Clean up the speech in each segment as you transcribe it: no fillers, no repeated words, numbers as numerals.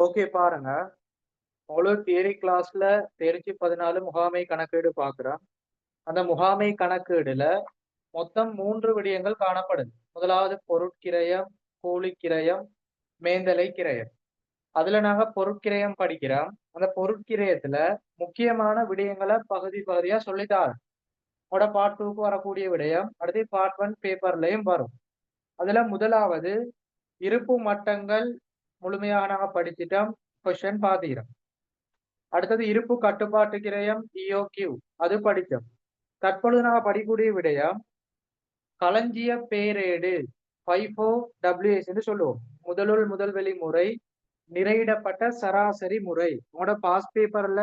Okay பாருங்க. உங்களுக்கு theory கிளாஸ்ல தேர்ச்சி 14 முகாமை கணக்கீடு பார்க்கிறோம். அந்த முகாமை கணக்கீடுல மொத்தம் 3 விடயங்கள் காணப்படுது. முதலாவது பொருட்கிரயம், கூலிக்கிரயம், மேந்தலை கிரயம். அதுல நாங்க பொருட்கிரயம் படிக்கிறோம். அந்த பொருட்கிரயத்துல முக்கியமான விடயங்களை பகுதி பகுதியா சொல்லித்தாரோம். உங்களோட பார்ட் 2க்கு வரக்கூடிய விடயம் அடுத்து பார்ட் 1 பேப்பர்லயும் வரும். அதுல முதலாவது இருப்பு மட்டங்கள் முழுமையாக நாங்க படிச்சிட்டோம். கொஸ்டின் பாத்துக்கிறோம். அடுத்தது இருப்பு கட்டுப்பாட்டு கிரயம் EOQ அது படித்தோம். தற்பொழுது நாங்க படிக்கக்கூடிய விடயம் களஞ்சிய பேரேடு FIFO WS என்று சொல்லுவோம். முதலுள் முதல்வெளி முறை, நிறையிடப்பட்ட சராசரி முறை. உங்களோட பாஸ் பேப்பர்ல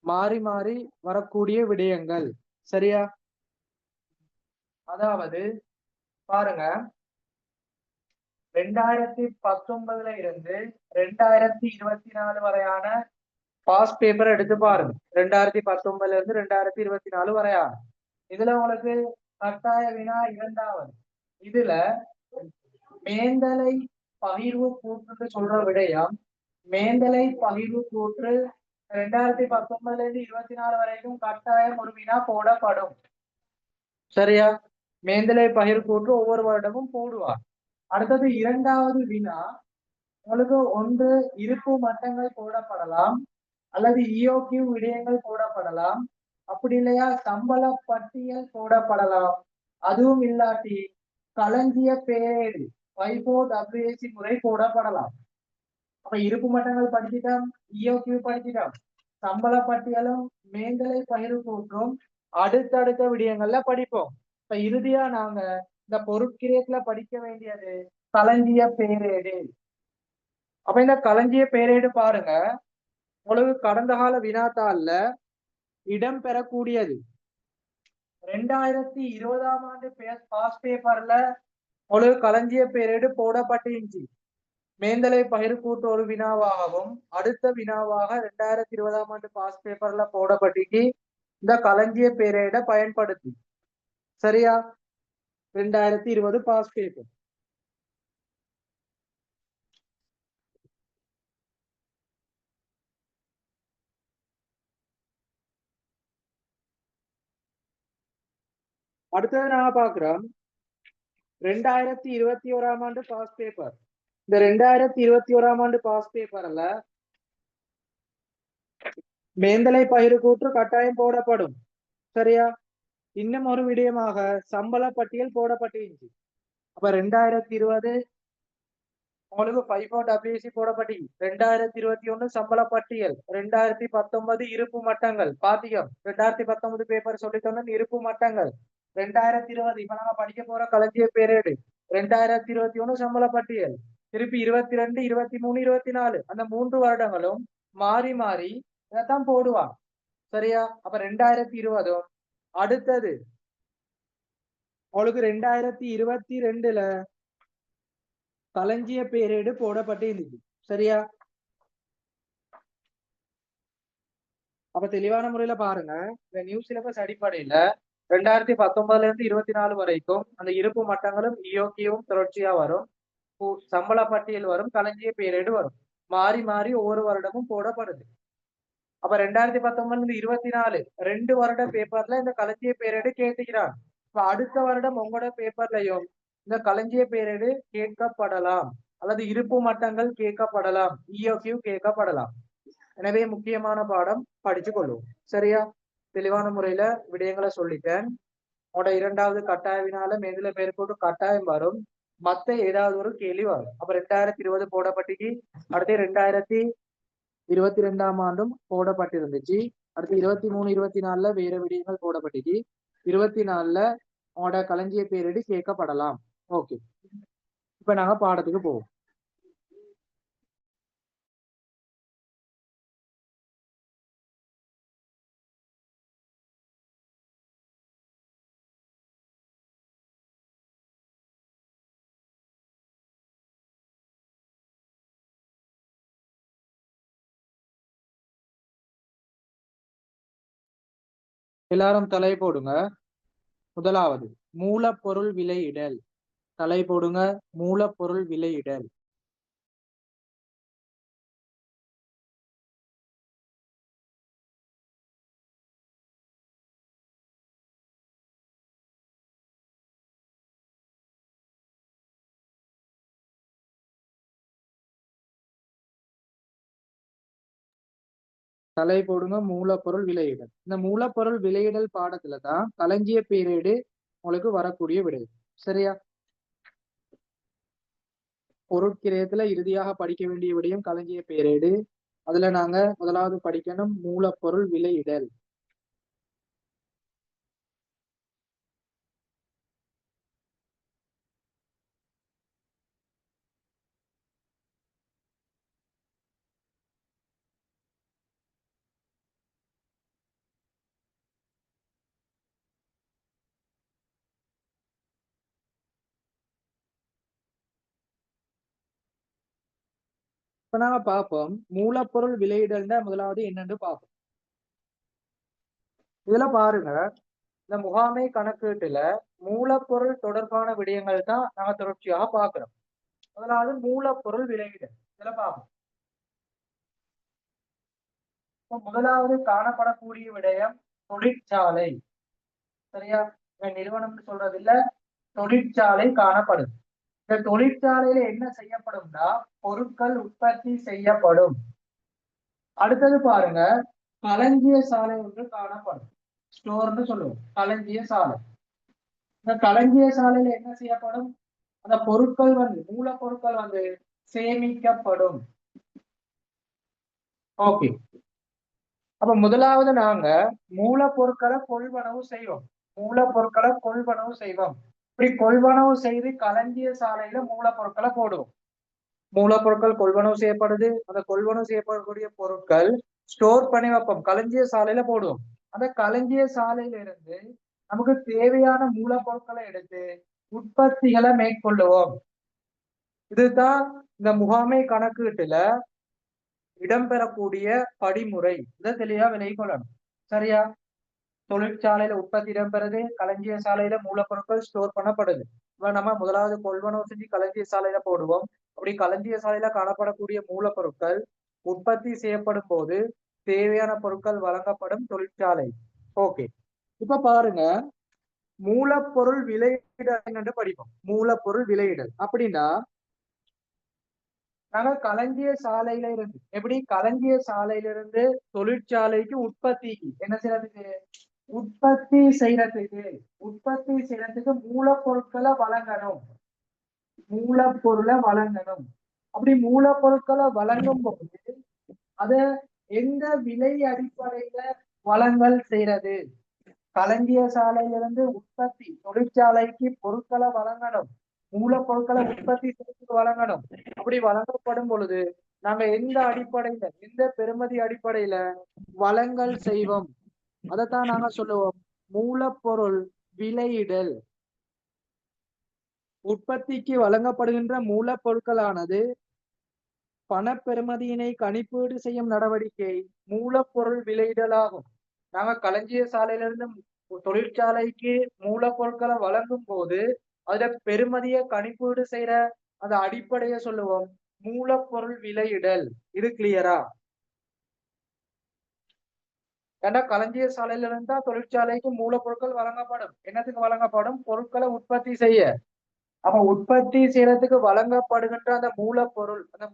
மாறி மாறி வரக்கூடிய விடயங்கள். சரியா? அதாவது பாருங்க, 2019 இருந்து 2024 வரையான பாஸ் பேப்பர் எடுத்து பாருங்க. 2019 இருந்து 2024 வரையான இதுல உங்களுக்கு கட்டாய வினா 2வது. இதுல மேந்தலை பகிர்வு கூற்று சொல்ற விடயம், மேந்தலை பகிர்வு கூற்று 2019 இருந்து 24 வரைக்கும் கட்டாயம் ஒரு வினா போடப்படும். சரியா? மேந்தலை பகிர்வு கூற்று ஒவ்வொரு வருடமும் போடுவார். அடுத்தது 2வது வினா உங்களுக்கு ஒன்று இருப்பு மட்டங்கள் போடப்படலாம், அல்லது EOQ விடயங்கள் போடப்படலாம், அப்படி இல்லையா சம்பள பட்டியல் போடப்படலாம். அதுவும் இல்லாட்டி களஞ்சிய பேரேடு FIFO WAC முறை போடப்படலாம். அப்ப இருப்பு மட்டங்கள் படிச்சிட்டோம், EOQ படிச்சிட்டோம், சம்பள பட்டியலும் மேந்தலை பகிர்வு கூற்றும் அடுத்தடுத்த விடயங்கள்ல படிப்போம். இப்ப இறுதியா நாங்க இந்த பொருட்கிரயத்துல படிக்க வேண்டியது களஞ்சிய பேரேடு. அப்ப இந்த களஞ்சிய பேரேடு பாருங்க, உங்களுக்கு கடந்த கால வினாத்தாள்ல இடம் பெறக்கூடியது. 2020ஆம் ஆண்டு பாஸ் பேப்பர்ல உங்களுக்கு களஞ்சிய பேரேடு போடப்பட்டிருந்துச்சு. மேந்தலை பகிர்வு கூற்று ஒரு வினாவாகவும் அடுத்த வினாவாக 2020ஆம் ஆண்டு பாஸ் பேப்பர்ல போடப்பட்டு இந்த களஞ்சிய பேரேடை பயன்படுத்தி. சரியா? 2020 பாஸ் பேப்பர். அடுத்தது நாங்க பாக்குறோம் 2021ஆம் ஆண்டு பாஸ் பேப்பர். இந்த 2021ஆம் ஆண்டு பாஸ் பேப்பர்ல மேந்தலை பகிர்வு கூற்று கட்டாயம் போடப்படும். சரியா? இன்னும் ஒரு விடயமாக சம்பள பட்டியல் போடப்பட்டிருந்துச்சு. அப்ப 2020 உங்களுக்கு FIFO WAC போடப்பட்டி, 2021 சம்பள பட்டியல், 2019 இருப்பு மட்டங்கள் பாத்தியம், 2019 பேப்பர் சொல்லித்தோன்னு இருப்பு மட்டங்கள், 2020 இப்ப நாங்க படிக்க போற களஞ்சிய பேரேடு, 2021 சம்பள பட்டியல், திருப்பி 22, 23, 24 அந்த 3 வருடங்களும் மாறி மாறி இதைத்தான் போடுவான். சரியா? அப்ப 2020 அடுத்தது உங்களுக்கு 2022ல களஞ்சிய பேரேடு போடப்பட்டிருந்துச்சு. சரியா? அப்ப தெளிவான முறையில பாருங்க, இந்த நியூ சிலபஸ் அடிப்படையில 2019 இருந்து 24 வரைக்கும் அந்த இருப்பு மட்டங்களும் EOQவும் தொடர்ச்சியா வரும், சம்பள பட்டியல் வரும், களஞ்சிய பேரேடு வரும், மாறி மாறி ஒவ்வொரு வருடமும் போடப்படுது. அப்ப 2019 இருந்து 24 2 வருட பேப்பர்ல இந்த களஞ்சிய பேரேடு கேட்டுக்கிறான். இப்ப அடுத்த வருடம் உங்களோட பேப்பர்லயும் இந்த களஞ்சிய பேரேடு கேட்கப்படலாம், அல்லது இருப்பு மட்டங்கள் கேட்கப்படலாம், EOQ கேட்கப்படலாம். எனவே முக்கியமான பாடம் படிச்சு கொள்வோம். சரியா? தெளிவான முறையில விடயங்களை சொல்லிட்டேன். உங்களோட 2வது கட்டாய வினால மேந்தலை பேர் போட்டு கட்டாயம் வரும், மத்த ஏதாவது ஒரு கேள்வி வரும். அப்ப 2020 போடப்பட்டிக்கு, அடுத்து 2022ஆம் ஆண்டும் போடப்பட்டிருந்துச்சு. அடுத்து 23, 24ல வேற விடயங்கள் போடப்பட்டிக்கு, 24ல உங்களோட களஞ்சிய பேரேடு கேட்கப்படலாம். ஓகே, இப்ப நாங்க பாடத்துக்கு போவோம். எல்லாரும் தலை போடுங்க. முதலாவது மூலப்பொருள் விலையிடல். தலை போடுங்க. மூலப்பொருள் விலையிடல். தலை போடுங்க மூலப்பொருள் விலையிடல். இந்த மூலப்பொருள் விலையிடல் பாடத்துல தான் களஞ்சிய பீரியடு உங்களுக்கு வரக்கூடிய விடை. சரியா? பொருட்கிரயத்துல இறுதியாக படிக்க வேண்டிய விடயம் களஞ்சிய பீரியடு. அதுல நாங்க முதலாவது படிக்கணும் மூலப்பொருள் விலையிடல். இப்ப நாங்க பார்ப்போம் மூலப்பொருள் விலையிடல்னா முதலாவது என்னன்னு பார்ப்போம். இதுல பாருங்க, இந்த முகாமை கணக்கீட்டுல மூலப்பொருள் தொடர்பான விடயங்கள் தான் நாங்க தொடர்ச்சியாக பார்க்கிறோம். முதலாவது மூலப்பொருள் விலையிடல். இதுல பார்ப்போம். முதலாவது காணப்படக்கூடிய விடயம் தொழிற்சாலை. சரியா? நிறுவனம்னு சொல்றது இல்ல, தொழிற்சாலை காணப்படுது. இந்த தொழிற்சாலையில என்ன செய்யப்படும்னா பொருட்கள் உற்பத்தி செய்யப்படும். அடுத்தது பாருங்க, களஞ்சிய சாலை ஒன்று காணப்படும். ஸ்டோர்னு சொல்லுவோம், களஞ்சிய சாலை. இந்த களஞ்சிய சாலையில என்ன செய்யப்படும்? அந்த பொருட்கள் மூலப்பொருட்கள் சேமிக்கப்படும். ஓகே. அப்ப முதலாவது நாங்க மூலப்பொருட்களை கொள்வனவு செய்வோம். மூலப்பொருட்களை கொள்வனவு செய்வோம். இப்படி கொள்வனவு செய்து களஞ்சிய சாலையில மூலப்பொருட்களை போடுவோம். மூலப்பொருட்கள் கொள்வனவு செய்யப்படுது. அந்த கொள்வனவு செய்யப்படக்கூடிய பொருட்கள் ஸ்டோர் பண்ணி வைப்போம், களஞ்சிய சாலையில போடுவோம். அந்த களஞ்சிய சாலையில இருந்து நமக்கு தேவையான மூலப்பொருட்களை எடுத்து உற்பத்திகளை மேற்கொள்ளுவோம். இதுதான் இந்த முகாமை கணக்கீட்டுல இடம்பெறக்கூடிய படிமுறை. இதை தெளிவா விலகி கொள்ளணும். சரியா? தொழிற்சாலையில உற்பத்தி இடம்பெறுது, களஞ்சிய சாலையில மூலப்பொருட்கள் ஸ்டோர் பண்ணப்படுது. நம்ம முதலாவது கொள்வனவு செஞ்சு களஞ்சிய சாலையில போடுவோம். அப்படி களஞ்சிய சாலையில காணப்படக்கூடிய மூலப்பொருட்கள் உற்பத்தி செய்யப்படும் போது தேவையான பொருட்கள் வழங்கப்படும் தொழிற்சாலை. ஓகே. இப்ப பாருங்க, மூலப்பொருள் விலையிடல் என்று படிப்போம். மூலப்பொருள் விலையிடல் அப்படின்னா நாங்க களஞ்சிய சாலையில இருந்து எப்படி களஞ்சிய சாலையில இருந்து தொழிற்சாலைக்கு உற்பத்திக்கு என்ன செய்யறதுக்கு உற்பத்தி செய்யறதுக்கு மூலப்பொருட்களை வழங்கணும். மூலப்பொருளை வழங்கணும். அப்படி மூலப்பொருட்களை வழங்கும் போது அத எந்த விலை அடிப்படையில வழங்கல் செய்யறது? களஞ்சிய சாலையிலிருந்து உற்பத்தி தொழிற்சாலைக்கு பொருட்களை வழங்கணும், மூலப்பொருட்களை உற்பத்தி செய்து வழங்கணும். அப்படி வழங்கப்படும் பொழுது நாங்க எந்த அடிப்படையில, எந்த பெறுமதி அடிப்படையில வழங்கல் செய்வோம்? அதைத்தான் நாங்க சொல்லுவோம் மூலப்பொருள் விலையிடல். உற்பத்திக்கு வழங்கப்படுகின்ற மூலப்பொருட்களானது பணப்பெறுமதியினை கணிப்பீடு செய்யும் நடவடிக்கை மூலப்பொருள் விலையிடலாகும். நாங்க களஞ்சிய சாலையிலிருந்து தொழிற்சாலைக்கு மூலப்பொருட்களை வழங்கும் போது அதுல பெறுமதியை கணிப்பீடு செய்யற அந்த அடிப்படையை சொல்லுவோம் மூலப்பொருள் விலையிடல். இது கிளியரா? ஏன்னா களஞ்சிய சாலையில இருந்தா தொழிற்சாலைக்கு மூலப்பொருட்கள் வழங்கப்படும். என்னத்துக்கு வழங்கப்படும்? பொருட்களை உற்பத்தி செய்ய. அப்ப உற்பத்தி செய்யறதுக்கு வழங்கப்படுகின்ற அந்த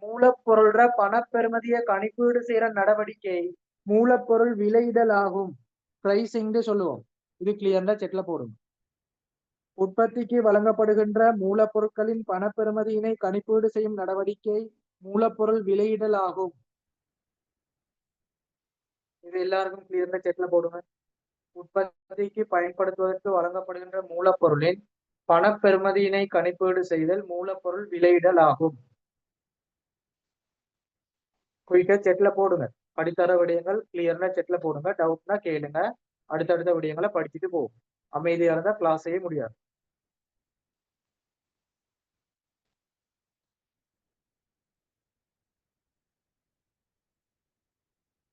மூலப்பொருள்ற பணப்பெறுமதியை கணிப்பீடு செய்யற நடவடிக்கை மூலப்பொருள் விலையிடல் ஆகும். பிரைசிங் சொல்லுவோம். இது கிளியர்ல செக்ல போடும். உற்பத்திக்கு வழங்கப்படுகின்ற மூலப்பொருட்களின் பணப்பெறுமதியினை கணிப்பீடு செய்யும் நடவடிக்கை மூலப்பொருள் விலையிடல் ஆகும். இது எல்லாருக்கும் கிளியர்ல செக்ல போடுங்க. உற்பத்திக்கு பயன்படுத்துவதற்கு வழங்கப்படுகின்ற மூலப்பொருளின் பணப்பெறுமதியினை கணிப்பீடு செய்தல் மூலப்பொருள் விலையிடல் ஆகும். குயிக்கா செட்ல போடுங்க. படித்தர விடயங்கள் கிளியர்னா செட்ல போடுங்க. டவுட்னா கேளுங்க. அடுத்தடுத்த விடயங்களை படிச்சுட்டு போகும். அமைதியா இருந்தா கிளாஸ் செய்ய முடியாது.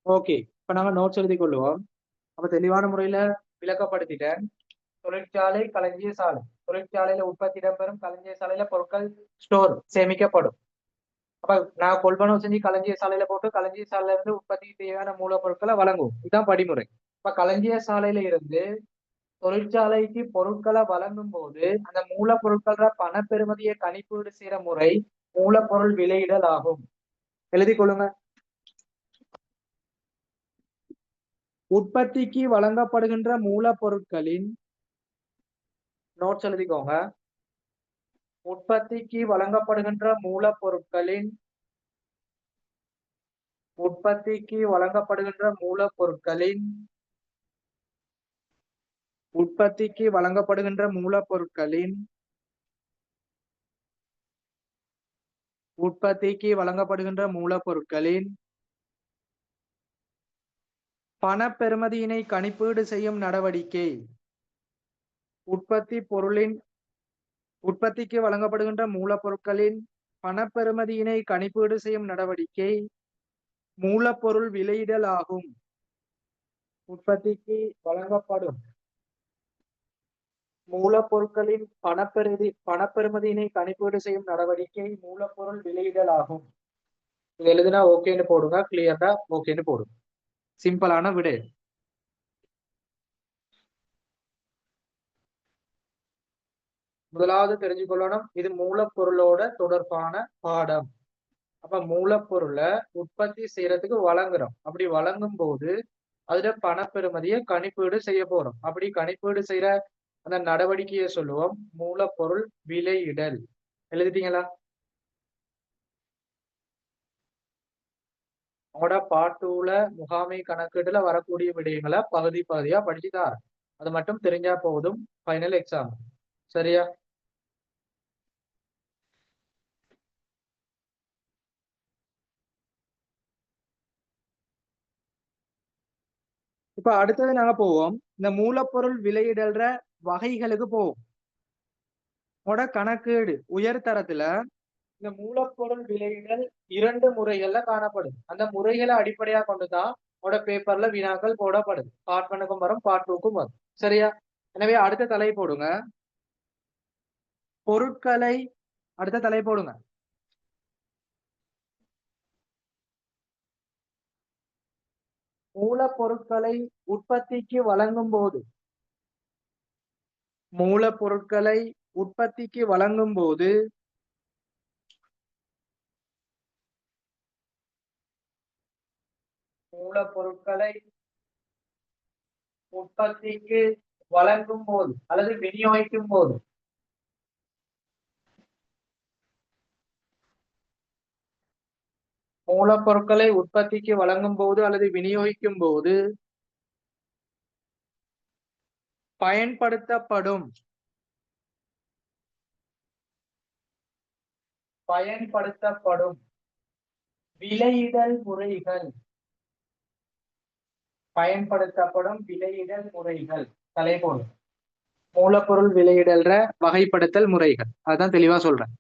ஓகே. இப்ப நாங்க நோட்ஸ் எழுதி கொள்ளுவோம். அப்ப தெளிவான முறையில விளக்கப்படுத்திட்டேன். தொழிற்சாலை, களஞ்சிய சாலை. தொழிற்சாலையில உற்பத்தி இடம்பெறும், களஞ்சிய சாலையில பொருட்கள் ஸ்டோர் சேமிக்கப்படும். அப்ப நான் கொள்வனவு செஞ்சு களஞ்சிய சாலையில போட்டு களஞ்சிய சாலையில இருந்து உற்பத்திக்கு தேவையான மூலப்பொருட்களை வழங்குவோம். இதுதான் படிமுறை. இப்ப களஞ்சிய சாலையில இருந்து தொழிற்சாலைக்கு பொருட்களை வழங்கும் போது அந்த மூலப்பொருட்கள பணப்பெறுமதியை கணிப்பீடு செய்யற முறை மூலப்பொருள் விலையிடல் ஆகும். எழுதி கொள்ளுங்க. உற்பத்திக்கு வழங்கப்படுகின்ற மூலப்பொருட்களின் நோட்ஸ் எழுதிக்கோங்க. உற்பத்திக்கு வழங்கப்படுகின்ற மூலப்பொருட்களின் உற்பத்திக்கு வழங்கப்படுகின்ற மூலப்பொருட்களின் உற்பத்திக்கு வழங்கப்படுகின்ற மூலப்பொருட்களின் உற்பத்திக்கு வழங்கப்படுகின்ற மூலப்பொருட்களின் பணப்பெறுமதியினை கணிப்பீடு செய்யும் நடவடிக்கை. உற்பத்திக்கு வழங்கப்படுகின்ற மூலப்பொருட்களின் பணப்பெறுமதியினை கணிப்பீடு செய்யும் நடவடிக்கை மூலப்பொருள் விலையிடல் ஆகும். உற்பத்திக்கு வழங்கப்படும் மூலப்பொருட்களின் பணப்பெறுமதியினை கணிப்பீடு செய்யும் நடவடிக்கை மூலப்பொருள் விலையிடல் ஆகும். இது எழுதுனா ஓகேன்னு போடுங்க, கிளியரா ஓகேன்னு போடுங்க. சிம்பிளான விடை. முதலாவது தெரிஞ்சுக்கொள்ளணும், இது மூலப்பொருளோட தொடர்பான பாடம். அப்ப மூலப்பொருளை உற்பத்தி செய்யறதுக்கு வழங்குறோம். அப்படி வழங்கும் போது அதுல பணப்பெறுமதியை கணிப்பீடு செய்ய போறோம். அப்படி கணிப்பீடு செய்யற அந்த நடவடிக்கையை சொல்லுவோம் மூலப்பொருள் விலையிடல். எழுதிட்டீங்களா? உங்களோட பார்ட் 2ல முகாமை கணக்கீடுல வரக்கூடிய விடயங்களை பகுதி பகுதியா படிச்சுதார். அது மட்டும் தெரிஞ்சா போதும் ஃபைனல் எக்ஸாம். சரியா? இப்ப அடுத்தது நாங்க போவோம் இந்த மூலப்பொருள் விலையிடல்ற வகைகளுக்கு போவோம். உங்களோட கணக்கீடு உயர்தரத்துல இந்த மூலப்பொருள் விலையிடல் 2 முறைகள்ல காணப்படுது. அந்த முறைகளை அடிப்படையா கொண்டுதான் உங்களோட பேப்பர்ல வினாக்கள் போடப்படுது. பார்ட் 1க்கும் வரும், பார்ட் 2க்கும் வரும். சரியா? எனவே அடுத்த தலை போடுங்க. பொருட்களை அடுத்த தலை போடுங்க. மூலப்பொருட்களை உற்பத்திக்கு வழங்கும் போது மூலப்பொருட்களை உற்பத்திக்கு வழங்கும் போது மூலப்பொருட்களை உற்பத்திக்கு வழங்கும் போது அல்லது விநியோகிக்கும் போது மூலப்பொருட்களை உற்பத்திக்கு வழங்கும் போது அல்லது விநியோகிக்கும் போது பயன்படுத்தப்படும் விலையிடல் முறைகள் தலைபோல் மூலப்பொருள் விலையிடல்ற வகைப்படுத்தல் முறைகள். அதான் தெளிவா சொல்றேன்.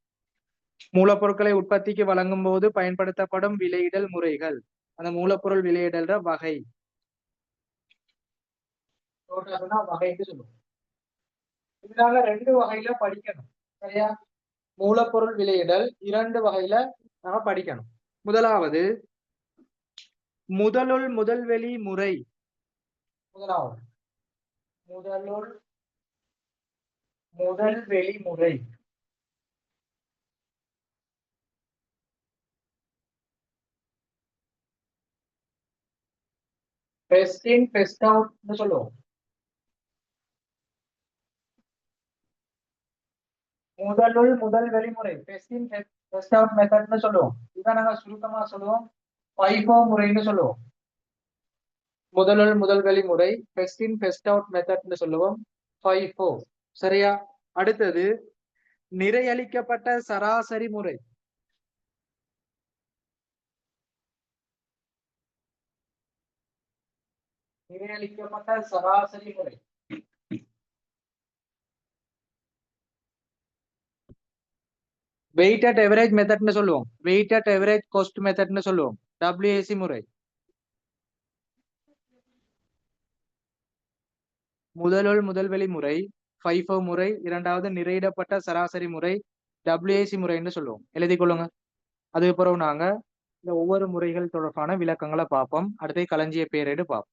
மூலப்பொருட்களை உற்பத்திக்கு வழங்கும் போது பயன்படுத்தப்படும் விலையிடல் முறைகள், அந்த மூலப்பொருள் விலையிடல்ற வகை வகைன்னு சொல்லுவோம். இதனால 2 வகையில படிக்கணும். சரியா? மூலப்பொருள் விலையிடல் 2 வகையில நாம படிக்கணும். முதலாவது முதலுள் முதல்வெளி முறை. முதல்வெளி முறை. பெஸ்ட் இன் பெஸ்ட் அவுட் சொல்லுவோம். முதலுள் முதல் வெளிமுறை பெஸ்ட் இன் பெஸ்ட் அவுட் மெத்தட்னு சொல்லுவோம். இதை நாங்க சுருக்கமா சொல்லுவோம் FIFO முறைன்னு சொல்லுவோம். முதலுள் முதல் வெளிமுறை பெஸ்ட் இன் பெஸ்ட் அவுட் மெத்தட்னு சொல்லுவோம் FIFO. சரியா? அடுத்தது நிறையளிக்கப்பட்ட சராசரி முறை. நிறையளிக்கப்பட்ட சராசரி முறை வெயிட்டட் எவரேஜ் மெத்தட்னு சொல்லுவோம். வெயிட்டட் எவரேஜ் காஸ்ட் மெத்தட்னு சொல்லுவோம். WAC முறை. முதலுள் முதல்வெளி முறை FIFO முறை. இரண்டாவது நிறையிடப்பட்ட சராசரி முறை WAC முறைன்னு சொல்லுவோம். எழுதி கொள்ளுங்க. அதுக்கு பிறகு நாங்க இந்த ஒவ்வொரு முறைகள் தொடர்பான விளக்கங்களை பார்ப்போம். அடுத்து களஞ்சிய பேரேடு பார்ப்போம்.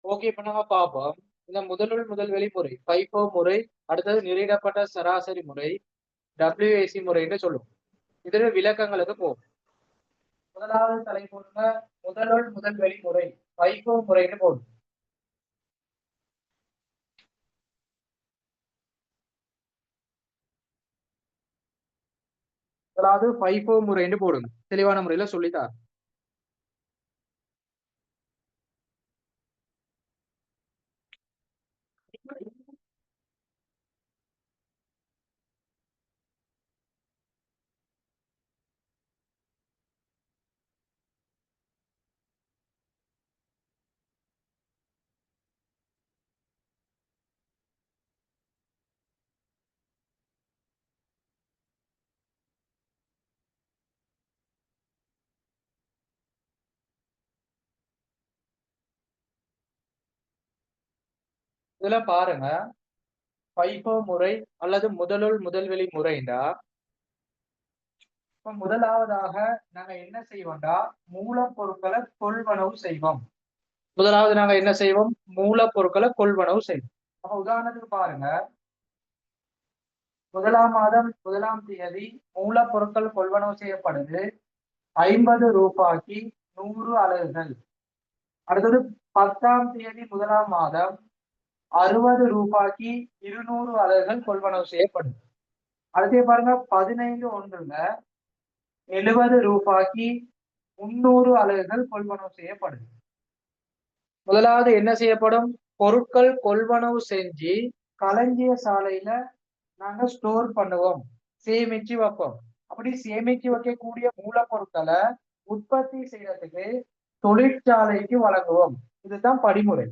ஓகே, இப்ப நம்ம பார்ப்போம். இந்த முதலுள் முதல் வெளி முறை, FIFO முறை, அடுத்தது நிலையிடப்பட்ட சராசரி முறை, WAC முறைன்னு சொல்லுவோம். இதுல விளக்கங்களுக்கு போகும். முதலாவது தலைப்புங்க முதலுள் முதல் வெளி முறை, FIFO முறைன்னு போடும். முதலாவது FIFO முறைன்னு போடுங்க. தெளிவான முறையில சொல்லித்தார். இதுல பாருங்க, FIFO முறை அல்லது முதலுள் முதல் வெளி முறைண்டா, இப்ப முதலாவதாக நாங்க என்ன செய்வோம்டா, மூலப்பொருட்களை கொள்வனவு செய்வோம். முதலாவது நாங்க என்ன செய்வோம், மூலப்பொருட்களை கொள்வனவு செய்வோம். அப்ப உதாரணத்துக்கு பாருங்க, முதலாம் மாதம் 1ஆம் தேதி மூலப்பொருட்கள் கொள்வனவு செய்யப்படுது 50 ரூபாய்க்கு 100 அலகுகள். அடுத்தது 10ஆம் தேதி 1ஆம் மாதம் 60 ரூபாய்க்கு 200 அலகுகள் கொள்வனவு செய்யப்படுது. அடுத்து பாருங்க, 15/1 70 ரூபாய்க்கு 300 அலகுகள் கொள்வனவு செய்யப்படுது. முதலாவது என்ன செய்யப்படும், பொருட்கள் கொள்வனவு செஞ்சு களஞ்சிய சாலையில நாங்க ஸ்டோர் பண்ணுவோம், சேமிச்சு வைப்போம். அப்படி சேமிச்சு வைக்கக்கூடிய மூலப்பொருட்களை உற்பத்தி செய்யறதுக்கு தொழிற்சாலைக்கு வழங்குவோம். இதுதான் படிமுறை.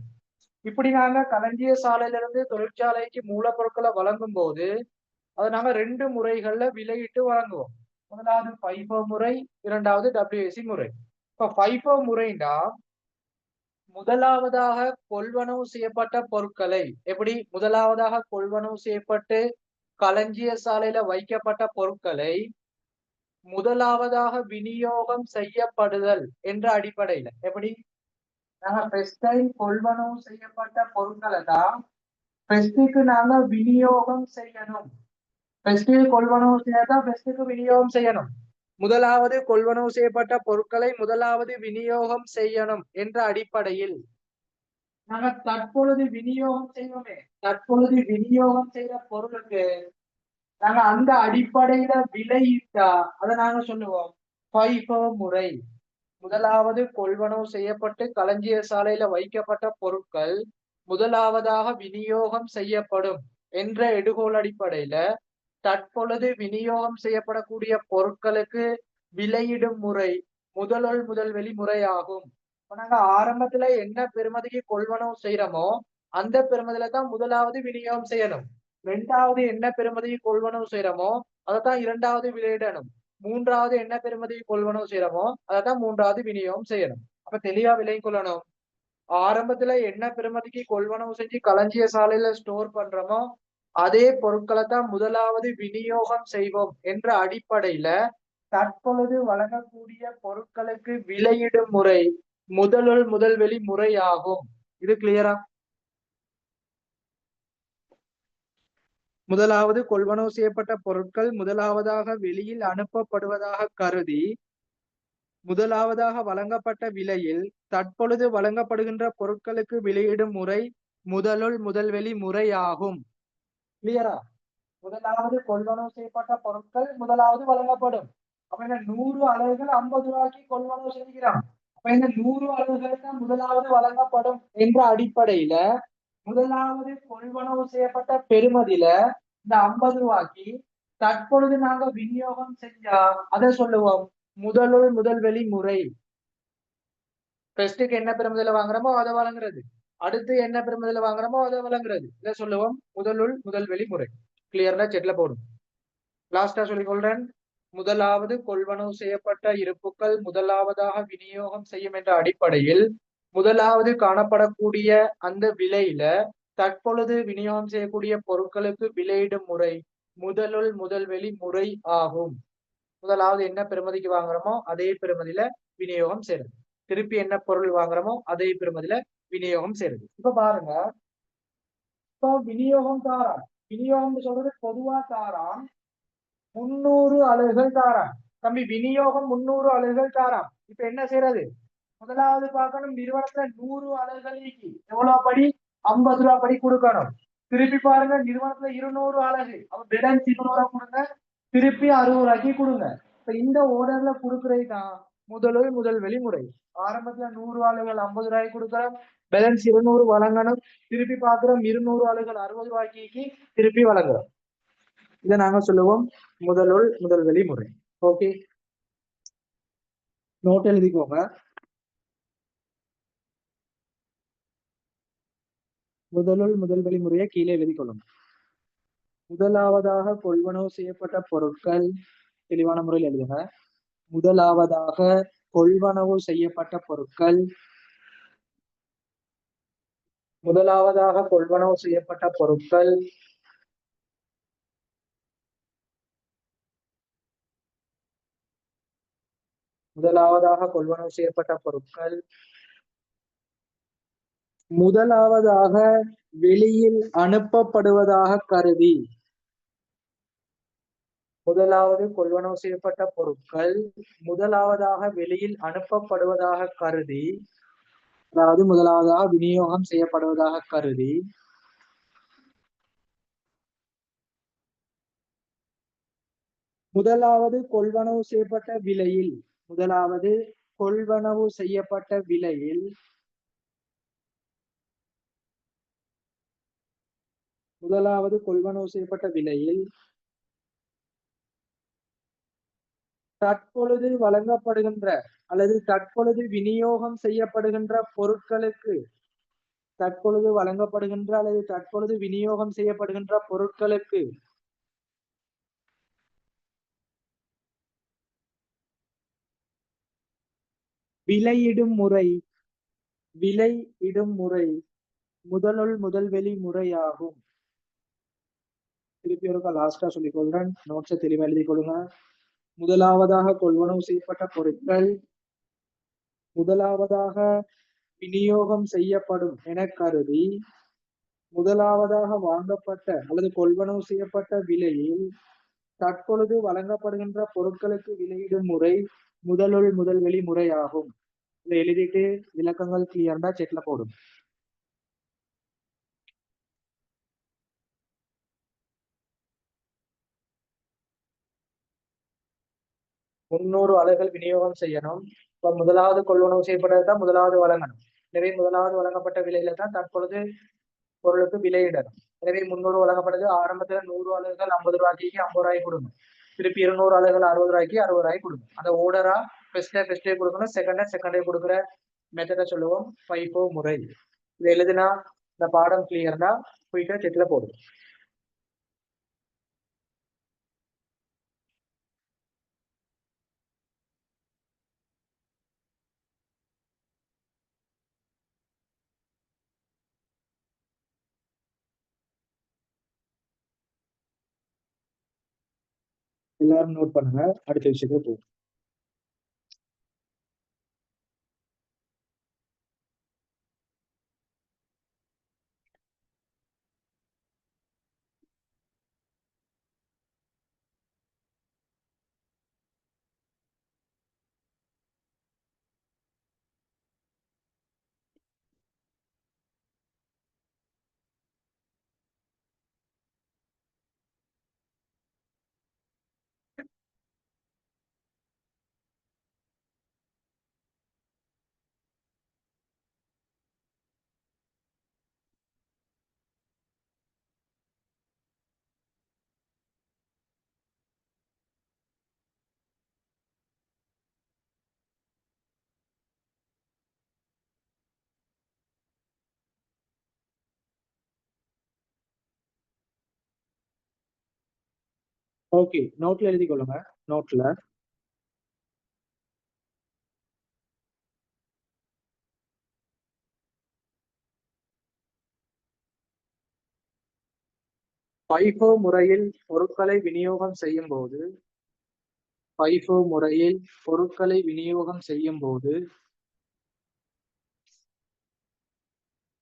இப்படி நாங்க களஞ்சிய சாலையில இருந்து தொழிற்சாலைக்கு மூலப்பொருட்களை வழங்கும் போது அதை நாங்க 2 முறைகள்ல விலையிட்டு வழங்குவோம். முதலாவது FIFO முறை, இரண்டாவது WAC முறை. இப்ப FIFO முறைண்டா, முதலாவதாக கொள்வனவு செய்யப்பட்ட பொருட்களை, எப்படி முதலாவதாக கொள்வனவு செய்யப்பட்டு களஞ்சிய சாலையில வைக்கப்பட்ட பொருட்களை முதலாவதாக விநியோகம் செய்யப்படுதல் என்ற அடிப்படையில, எப்படி நாங்க ஃபர்ஸ்ட் டைம் கொள்வனவு செய்யப்பட்ட பொருட்களை தான் ஃபர்ஸ்டுக்கு நாங்க விநியோகம் செய்யணும். ஃபர்ஸ்ட் கொள்வனவு செய்யதான் ஃபர்ஸ்டுக்கு விநியோகம் செய்யணும். முதலாவது கொள்வனவு செய்யப்பட்ட பொருட்களை முதலாவது விநியோகம் செய்யணும் என்ற அடிப்படையில் நாங்க தற்பொழுது விநியோகம் செய்வோமே, தற்பொழுது விநியோகம் செய்யற பொருளுக்கு நாங்க அந்த அடிப்படையில விலையிட்டா அதை நாங்க சொல்லுவோம் FIFO முறை. முதலாவது கொள்வனவு செய்யப்பட்டு களஞ்சிய சாலையில வைக்கப்பட்ட பொருட்கள் முதலாவதாக விநியோகம் செய்யப்படும் என்ற எடுகோள் அடிப்படையில தற்பொழுது விநியோகம் செய்யப்படக்கூடிய பொருட்களுக்கு விலையிடும் முறை முதலுள் முதல் வெளி முறையாகும். நாங்க ஆரம்பத்துல என்ன பெறுமதிக்கு கொள்வனவு செய்யறோமோ அந்த பெறுமதியில தான் முதலாவது விநியோகம் செய்யணும். இரண்டாவது என்ன பெறுமதிக்கு கொள்வனவு செய்யறோமோ அதைத்தான் இரண்டாவது விலையிடணும். மூன்றாவது என்ன பெறுமதிக்கு கொள்வனவு செய்யறோமோ அதைத்தான் மூன்றாவது விநியோகம் செய்யணும். அப்ப தெளிவா விலை கொள்ளணும். ஆரம்பத்துல என்ன பெறுமதிக்கு கொள்வனவு செஞ்சு களஞ்சிய சாலையில ஸ்டோர் பண்றோமோ அதே பொருட்களை தான் முதலாவது விநியோகம் செய்வோம் என்ற அடிப்படையில தற்பொழுது வழங்கக்கூடிய பொருட்களுக்கு விலையிடும் முறை முதலுள் முதல் வெளி முறை ஆகும். இது கிளியரா? முதலாவது கொள்வனவு செய்யப்பட்ட பொருட்கள் முதலாவதாக வெளியில் அனுப்பப்படுவதாக கருதி முதலாவதாக வழங்கப்பட்ட விலையில் தற்பொழுது வழங்கப்படுகின்ற பொருட்களுக்கு விலையிடும் முறை முதலுள் முதல் வெளி முறை ஆகும். கிளியரா? முதலாவது கொள்வனவு செய்யப்பட்ட பொருட்கள் முதலாவது வழங்கப்படும். அப்ப இந்த 100 அலகுகள் 50 ரூபாய்க்கு கொள்வனவு செய்கிறான். அப்ப இந்த 100 அலகுகள் தான் முதலாவது வழங்கப்படும் என்ற அடிப்படையில முதலாவது கொள்வனவு செய்யப்பட்ட பெறுமதியில இந்த 50 ரூபாய்க்கு தற்பொழுது நாங்க விநியோகம் செஞ்சா அதை சொல்லுவோம் முதலுள் முதல் வெளி முறை. ஃபர்ஸ்டுக்கு என்ன பெறுமதியில வாங்குறோமோ அதை வழங்குறது, அடுத்து என்ன பெறுமதியில வாங்குறோமோ அதை வழங்குறது, இதை சொல்லுவோம் முதலுள் முதல் வெளி முறை. கிளியர்னா செட்ல போடும். லாஸ்டா சொல்லிக் கொள்றேன். முதலாவது கொள்வனவு செய்யப்பட்ட இருப்புக்கள் முதலாவதாக விநியோகம் செய்யும் என்ற அடிப்படையில் முதலாவது காணப்படக்கூடிய அந்த விலையில தற்பொழுது விநியோகம் செய்யக்கூடிய பொருட்களுக்கு விலையிடும் முறை முதலுள் முதல் வெளி முறை ஆகும். முதலாவது என்ன பெறுமதிக்கு வாங்குறோமோ அதே பெறுமதியில விநியோகம் செய்யறது, திருப்பி என்ன பொருள் வாங்குறோமோ அதே பெறுமதியில விநியோகம் செய்யறது. இப்ப பாருங்க, இப்போ விநியோகம் தாரான், விநியோகம் சொல்றது பொதுவா தாரான் 300 அலகுகள் தாரான். தம்பி விநியோகம் 300 அலகுகள் தாரான். இப்ப என்ன செய்யறது? முதலாவது பார்க்கணும், நிறுவனத்துல 100 அலகுகள் நீக்கி எவ்வளவு படி? 50 ரூபாய் படி கொடுக்கணும். திருப்பி பாருங்க, நிறுவனத்துல 200 அலகு, அப்ப பேலன்ஸ் 200 கொடுங்க, திருப்பி 60 ரூபாய்க்கு கொடுங்க. இப்ப இந்த ஓர்டர்ல கொடுக்கறதுதான் முதல் வெளிமுறை. ஆரம்பத்துல 100 ஆளுகள் 50 ரூபாய்க்கு கொடுக்கறோம், பேலன்ஸ் 200 வழங்கணும், திருப்பி பாக்குறோம் 200 ஆளுகள் 60 ரூபாய்க்கு திருப்பி வழங்குறோம். இதை நாங்க சொல்லுவோம் முதல் வெளிமுறை. ஓகே, நோட் எழுதிக்கோங்க. முதல் வெளிமுறையை கீழே எழுதிக்கொள்ளும். முதலாவதாக கொள்வனவு செய்யப்பட்ட பொருட்கள், தெளிவான முறையில் எழுதுங்க. முதலாவதாக கொள்வனவு செய்யப்பட்ட பொருட்கள், முதலாவதாக கொள்வனவு செய்யப்பட்ட பொருட்கள் முதலாவதாக கொள்வனவு செய்யப்பட்ட பொருட்கள் முதலாவதாக வெளியில் அனுப்பப்படுவதாக கருதி, முதலாவது கொள்வனவு செய்யப்பட்ட பொருட்கள் முதலாவதாக வெளியில் அனுப்பப்படுவதாக கருதி, அதாவது முதலாவதாக விநியோகம் செய்யப்படுவதாக கருதி முதலாவது கொள்வனவு செய்யப்பட்ட விலையில், முதலாவது கொள்வனவு செய்யப்பட்ட விலையில் முதலாவது கொள்வனவு செய்யப்பட்ட விலையில் தற்பொழுது வழங்கப்படுகின்ற அல்லது தற்பொழுது விநியோகம் செய்யப்படுகின்ற பொருட்களுக்கு, தற்பொழுது வழங்கப்படுகின்ற அல்லது தற்பொழுது விநியோகம் செய்யப்படுகின்ற பொருட்களுக்கு விலையிடும் முறை முதல் வெளி முறையாகும். திருப்பி ஒரு லாஸ்டா சொல்லிக் கொள்றேன், நோட்ஸை தெளிவா எழுதி கொள்ளுங்க. முதலாவதாக கொள்வனவு செய்யப்பட்ட பொருட்கள் முதலாவதாக விநியோகம் செய்யப்படும் என கருதி முதலாவதாக வாங்கப்பட்ட அல்லது கொள்வனவு செய்யப்பட்ட விலையில் தற்பொழுது வழங்கப்படுகின்ற பொருட்களுக்கு விலையிடும் முறை முதல் வெளி முறையாகும். இதை எழுதிட்டு விளக்கங்கள் கிளியர்டா செக்ல போடும். முன்னூறு அலகுகள் விநியோகம் செய்யணும். இப்ப முதலாவது கொள்வனவு செய்யப்பட்டதுதான் முதலாவது வழங்கணும். எனவே முதலாவது வழங்கப்பட்ட விலையில தான் தற்பொழுது பொருளுக்கு விலையிடணும். எனவே 300 வழங்கப்பட்டது. ஆரம்பத்துல 100 அலகுகள் 50 ரூபாய்க்கு 50 ரூபாய்க்கு கொடுங்க, திருப்பி 200 அலகுகள் 60 ரூபாய்க்கு 60 ரூபாய்க்கு கொடுங்க. அந்த ஓர்டரா ஃபர்ஸ்டே கொடுக்கணும், செகண்டே கொடுக்குற மெத்தடை சொல்லுவோம் FIFO முறை. இது எழுதுனா இந்த பாடம் கிளியர்னா போயிட்டு செக்ல போடும். எல்லாரும் நோட் பண்ணுங்க, அடுத்த விஷயத்துக்கு போகும். ஓகே, நோட்ல எழுதி கொள்ளுங்க. நோட்ல FIFO முறையில் பொருட்களை விநியோகம் செய்யும் போது FIFO முறையில் பொருட்களை விநியோகம் செய்யும் போது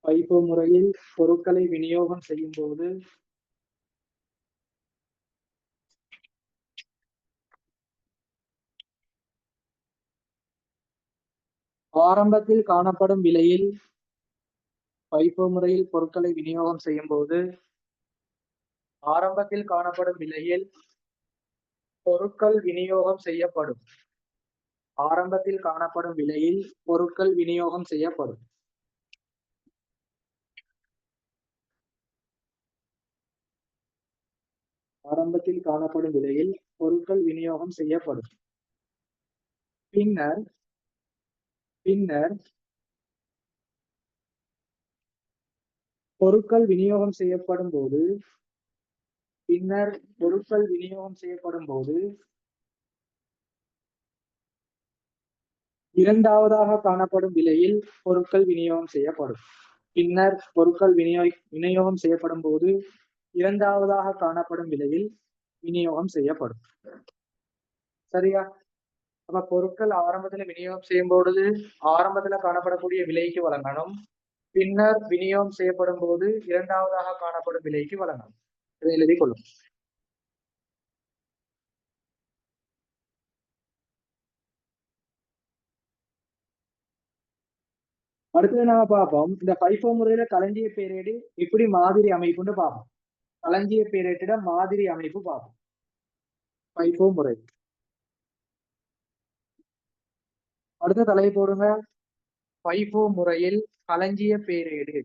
பைப்பு முறையில் பொருட்களை விநியோகம் செய்யும் போது ஆரம்பத்தில் காணப்படும் விலையில் பைப்பு முறையில் பொருட்களை விநியோகம் செய்யும் போது ஆரம்பத்தில் காணப்படும் விலையில் பொருட்கள் விநியோகம் செய்யப்படும். ஆரம்பத்தில் காணப்படும் விலையில் பொருட்கள் விநியோகம் செய்யப்படும். ஆரம்பத்தில் காணப்படும் விலையில் பொருட்கள் விநியோகம் செய்யப்படும். பின்னர் பின்னர் பொருட்கள் விநியோகம் செய்யப்படும் போது இரண்டாவதாக காணப்படும் விலையில் பொருட்கள் விநியோகம் செய்யப்படும். பின்னர் பொருட்கள் விநியோகம் செய்யப்படும் போது இரண்டாவதாக காணப்படும் விலையில் விநியோகம் செய்யப்படும். சரியா? அப்ப பொருட்கள் ஆரம்பத்துல விநியோகம் செய்யும் பொழுது ஆரம்பத்துல காணப்படக்கூடிய விலைக்கு வழங்கணும். பின்னர் விநியோகம் செய்யப்படும் போது இரண்டாவதாக காணப்படும் விலைக்கு வழங்கணும். இதை எழுதிக் கொள்ளும். அடுத்தது நாம பார்ப்போம், இந்த FIFO முறையில களஞ்சிய பேரேடு எப்படி மாதிரி அமைப்புன்னு பார்ப்போம். களஞ்சிய பேரேட்டிட மாதிரி அமைப்பு பார்ப்போம். FIFO முறை. அடுத்த தலை போடுங்க. FIFO முறையில் களஞ்சிய பேரேடு.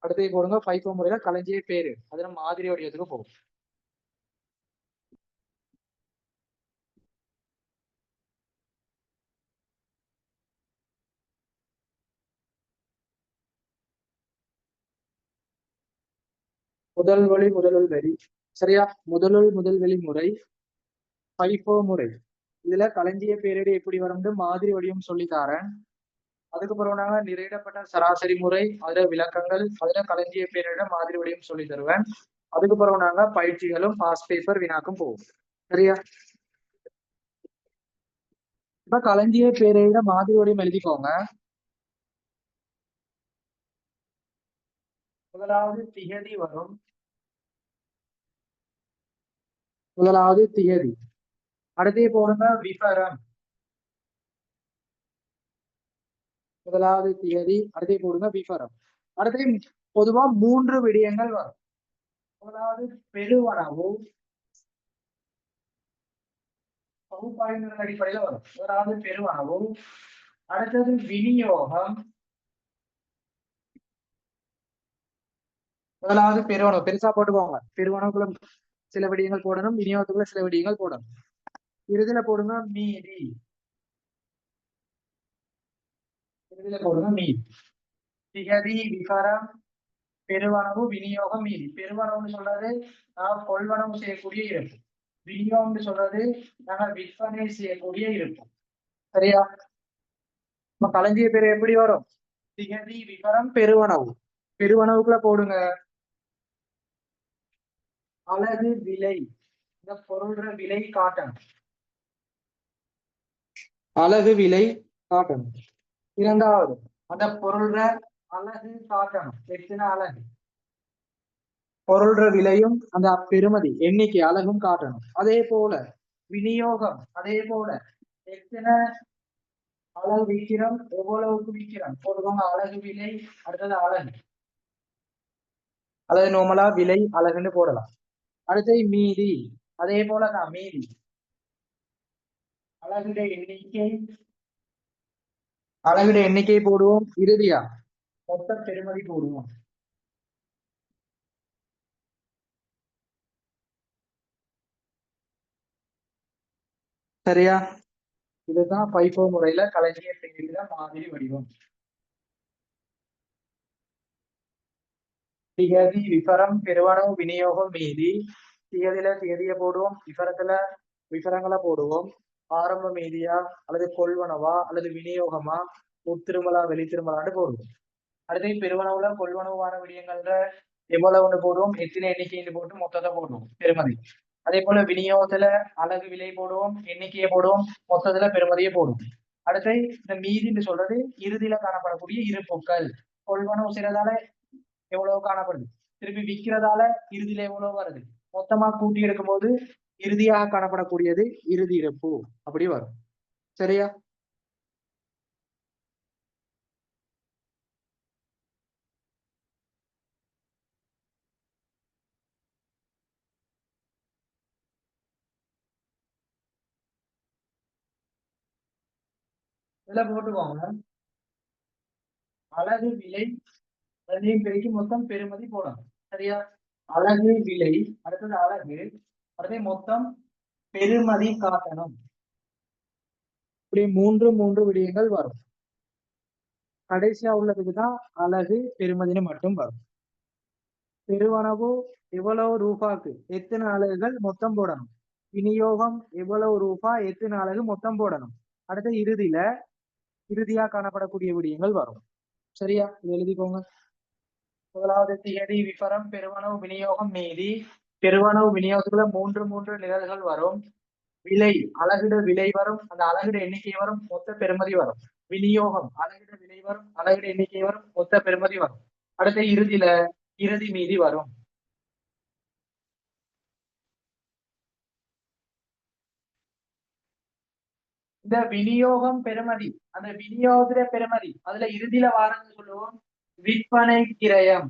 அடுத்தது போடுங்க FIFO முறையில களஞ்சிய பேரேடு. அதுல மாதிரி வடிவத்துக்கு போகும். முதல் வழி சரியா? முதல் வெளி முறை FIFO முறை. இதுல களஞ்சிய பேரேடு எப்படி வரும்னு மாதிரி வடிவம் சொல்லி தாரேன். அதுக்கப்புறம் நாங்க நிறையிடப்பட்ட சராசரி முறை, அதுல விளக்கங்கள், அதுல களஞ்சிய பேரேட மாதிரி வடிவம் சொல்லி தருவேன். அதுக்கப்புறம் நாங்க பயிற்சிகளும் பாஸ் பேப்பர் வினாக்கும் போவோம். சரியா? இப்ப களஞ்சிய பேரேட மாதிரி வடிவம் எழுதிக்கோங்க. முதலாவது திகதி வரும். முதலாவது திகதி. அடுத்தே போடுங்க விபரம். முதலாவது திகதி. அடுத்தே போடுங்க விபரம். அடுத்தே பொதுவா 3 விடயங்கள் வரும். முதலாவது பெருவனவு பகுப்பாய்வின் அடிப்படையில வரும். முதலாவது பெருவனவு. அடுத்தது விநியோகம். முதலாவது பெருவனவு. பெருசா போட்டுக்கோங்க. பெருவனவுக்குள்ள சில விடயங்கள் போடணும், விநியோகத்துக்குள்ள சில விடயங்கள் போடணும். இறுதியில போடுங்க மீதி. இறுதியில போடுங்க மீதி. திகதி, விகாரம், பெருவனவு, விநியோகம், மீதி. பெருவனவுன்னு சொல்றது நாம் கொள்வனவு செய்யக்கூடிய இருப்பு. விநியோகம்னு சொல்றது நாங்கள் விற்பனை செய்யக்கூடிய இருப்பு. சரியா? நம்ம களஞ்சிய பேர் எப்படி வரும்? திகதி, விவரம், பெருவனவு. பெருவனவுக்குள்ள போடுங்க அலகு விலை. இந்த பொருள்ற விலை காட்டணும். அலகு விலை காட்டணும். இரண்டாவது அந்த பொருள்ற அலகு காட்டணும். எத்தனை அலகு? பொருள்ற விலையும் அந்த பெருமதி எண்ணிக்கை அலகும் காட்டணும். அதே போல விநியோகம். அதே போல எத்தனை அலகு விற்கிறோம், எவ்வளவுக்கு விற்கிறோம் போடுவாங்க. அலகு விலை. அடுத்தது அலகு. அதாவது நோமலா விலை அலகுன்னு போடலாம். அடுத்தது மீதி. அதே போலதான் மீதி அலகுடைய எண்ணிக்கை போடுவோம். இறுதியா மொத்த பெருமதி போடுவோம். சரியா? இதுதான் FIFO முறையில களஞ்சிய பேரேட மாதிரி வடிவம். திகதி, விபரம், பெருவனவு, விநியோகம், மீதி. திகதியில திகதியை போடுவோம். விபரத்துல விபரங்களை போடுவோம். ஆரம்ப மீதியா அல்லது கொள்வனவா அல்லது விநியோகமா, உட்திருமலா வெளித்திருமலான்னு போடுவோம். அடுத்து பெருவனவுல கொள்வனவான விடயங்கள்ல எவ்வளவுன்னு போடுவோம், எத்தனை எண்ணிக்கைன்னு போட்டு மொத்தத்தை போடுவோம் பெருமதி. அதே போல விநியோகத்துல அலகு விலை போடுவோம், எண்ணிக்கையை போடுவோம், மொத்தத்துல பெறுமதியை போடுவோம். அடுத்து இந்த மீதின்னு சொல்றது இறுதியில காணப்படக்கூடிய இருப்புக்கள். கொள்வனவு செய்யறதால எவ்வளவு காணப்படுது, திருப்பி விற்கிறதால இறுதியில எவ்வளவு வருது, மொத்தமா கூட்டி எடுக்கும்போது இறுதியாக காணப்படக்கூடியது இறுதி இருப்பு அப்படி வரும். சரியா? இதுல போட்டுக்கோங்க, அலகு விலை ரெண்டையும் பெருக்கி மொத்தம் பெறுமதி போடணும். சரியா? அலகு விலை, அடுத்தது அலகு, அடுத்து மொத்தம் பெறுமதி காட்டணும். இப்படி மூன்று மூன்று விடயங்கள் வரும். கடைசியா உள்ளதுக்கு தான் அலகு பெறுமதின்னு மட்டும் வரும். பெருவனவு எவ்வளவு ரூபாய்க்கு எத்தனை அலகுகள் மொத்தம் போடணும், விநியோகம் எவ்வளவு ரூபாய் எத்தனை அலகு மொத்தம் போடணும். அடுத்து இறுதியா காணப்படக்கூடிய விடயங்கள் வரும். சரியா? இது எழுதிக்கோங்க. முதலாவது திகதி விபரம் பெருவனவு விநியோகம் மீதி. பெருவனவு விநியோகத்துல மூன்று மூன்று நிரல்கள் வரும். விலை அலகிட விலை வரும், அந்த அலகிட எண்ணிக்கை வரும், மொத்த பெறுமதி வரும். விநியோகம் அலகிட விலை வரும், அலகிட எண்ணிக்கை வரும், மொத்த பெறுமதி வரும். அடுத்த இறுதியில இறுதி மீதி வரும். இந்த விநியோகம் பெறுமதி, அந்த விநியோகத்துல பெறுமதி அதுல இறுதியில வாரன்னு சொல்லுவோம் விற்பனை கிரயம்.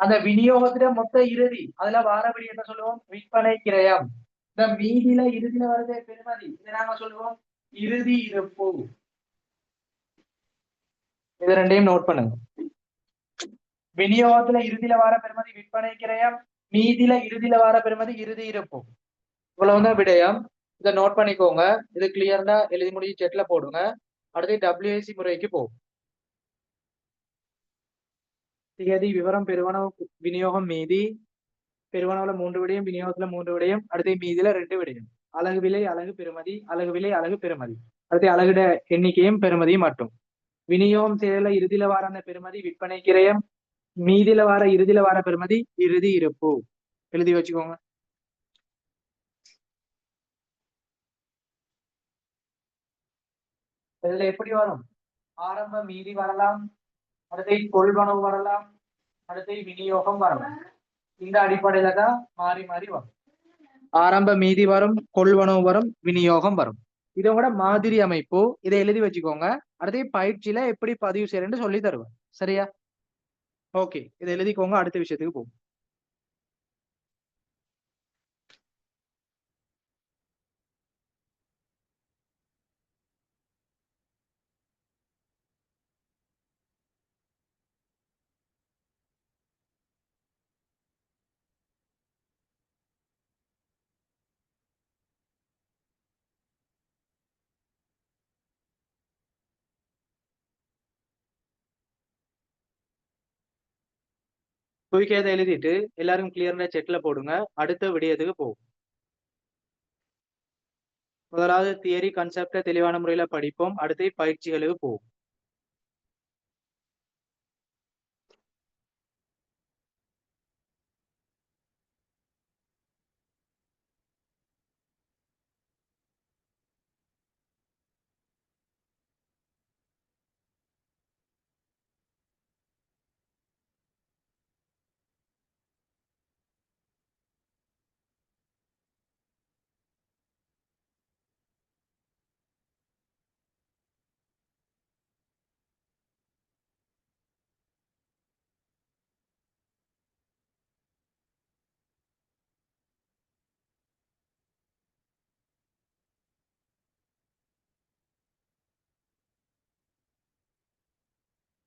அந்த விநியோகத்துல மொத்த இறுதி அதுல வாரபடி என்ன சொல்லுவோம் விற்பனை கிரயம். இந்த மீதியில இறுதியில வருது பெறுமதி, இதை நாங்க சொல்லுவோம் இறுதி இருப்பு. இது ரெண்டையும் நோட் பண்ணுங்க. விநியோகத்துல இறுதியில வார பெறுமதி விற்பனை கிரயம், மீதியில இறுதியில வார பெறுமதி இறுதி இருப்பு. இவ்வளவுதான் விடயம். இதை நோட் பண்ணிக்கோங்க. இது கிளியர்னா எழுதி முடிச்சு செட்ல போடுங்க. அடுத்து டபிள்யூஏசி முறைக்கு போகும். திகதி விவரம் பெருவனவு விநியோகம் மீதி. பெருவனவுல மூன்று விடயம், விநியோகத்துல மூன்று விடயம், அடுத்து மீதியில ரெண்டு விடயம். அலகு விலை அலகு பெறுமதி, அலகு விலை அலகு பெறுமதி, அடுத்து அலகுட எண்ணிக்கையும் பெறுமதியும் மட்டும். விநியோகம் செயல இறுதியில வார அந்த பெறுமதி விற்பனை கிரயம், மீதியில வார இறுதியில வார பெறுமதி இறுதி இருப்பு. எழுதி வச்சுக்கோங்க. இதுல எப்படி வரும், ஆரம்ப மீதி வரலாம், அடுத்து கொள்வனவு வரலாம், அடுத்து விநியோகம் வரலாம். இந்த அடிப்படையில தான் மாறி மாறி வரும். ஆரம்ப மீதி வரும், கொள்வனவு வரும், விநியோகம் வரும். இதோட மாதிரி அமைப்பு, இதை எழுதி வச்சுக்கோங்க. அடுத்து பயிற்சியில எப்படி பதிவு செய்யறேன்னு சொல்லி தருவேன். சரியா? ஓகே, இதை எழுதிக்கோங்க. அடுத்த விஷயத்துக்கு போகும். குயிக்கா இதை எழுதிட்டு எல்லாரும் கிளியர்னா செட்ல போடுங்க. அடுத்த விடயத்துக்கு போகும். முதலாவது தியரி கான்செப்டை தெளிவான முறையில படிப்போம். அடுத்து பயிற்சிகளுக்கு போகும்.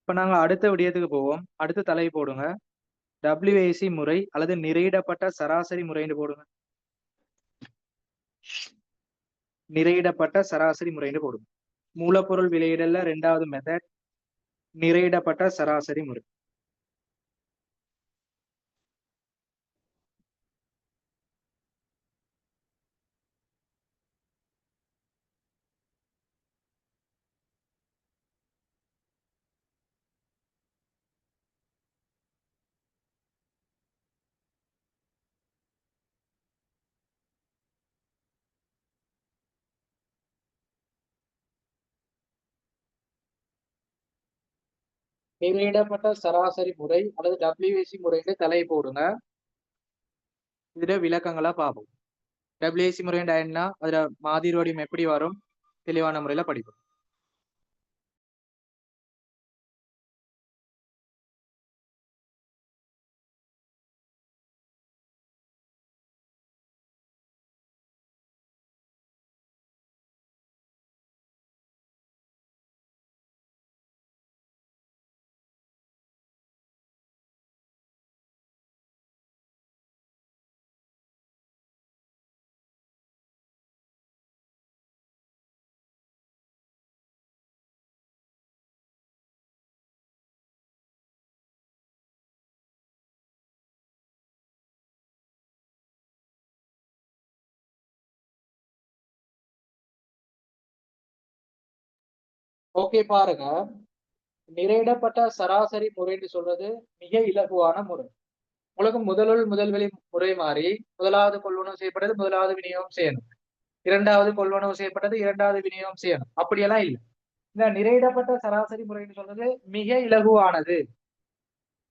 இப்ப நாங்க அடுத்த விடயத்துக்கு போவோம். அடுத்த தலை போடுங்க. டபிள்யூஏசி முறை அல்லது நிறையிடப்பட்ட சராசரி முறைன்னு போடுங்க. நிறையிடப்பட்ட சராசரி முறைன்னு போடுங்க. மூலப்பொருள் விலையிடல ரெண்டாவது மெத்தட் நிறையிடப்பட்ட சராசரி முறை. நிலையிடப்பட்ட சராசரி முறை அல்லது டபிள்யூஏசி முறைன்னு தலை போடுங்க. இதுல விளக்கங்களா பார்ப்போம். டபிள்யூஏசி முறைண்டா என்ன, அதுல மாதிரி வடிவம் எப்படி வரும், தெளிவான முறையில படிப்போம். ஓகே பாருங்க, நிறையிடப்பட்ட சராசரி முறைன்னு சொல்றது மிக இலகுவான முறை. உங்களுக்கு முதல்வழி முறை மாறி முதலாவது கொள்வனவு செய்யப்பட்டது முதலாவது விநியோகம் செய்யணும், இரண்டாவது கொள்வனவு செய்யப்பட்டது இரண்டாவது விநியோகம் செய்யணும், அப்படியெல்லாம் இல்லை. இந்த நிறையிடப்பட்ட சராசரி முறைன்னு சொல்றது மிக இலகுவானது.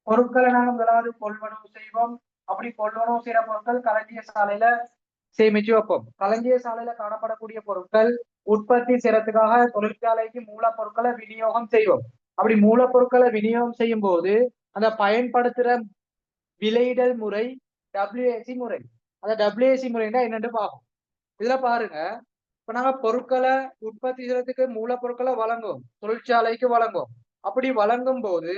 பொருட்களை நாங்க முதலாவது கொள்வனவு செய்வோம். அப்படி கொள்வனவு செய்யற பொருட்கள் களஞ்சிய சாலையில சேமிச்சு வைப்போம். களஞ்சிய சாலையில காணப்படக்கூடிய பொருட்கள் உற்பத்தி செய்யறதுக்காக தொழிற்சாலைக்கு மூலப்பொருட்களை விநியோகம் செய்வோம். அப்படி மூலப்பொருட்களை விநியோகம் செய்யும் போது அந்த பயன்படுத்துற விலையிடல் முறை டபிள்யூஏசி முறை. அந்த டபிள்யூஏசி முறைன்னா என்னன்னு பார்ப்போம். இதுல பாருங்க, இப்ப நாங்க பொருட்களை உற்பத்தி செய்யறதுக்கு மூலப்பொருட்களை வழங்குவோம், தொழிற்சாலைக்கு வழங்குவோம். அப்படி வழங்கும் போது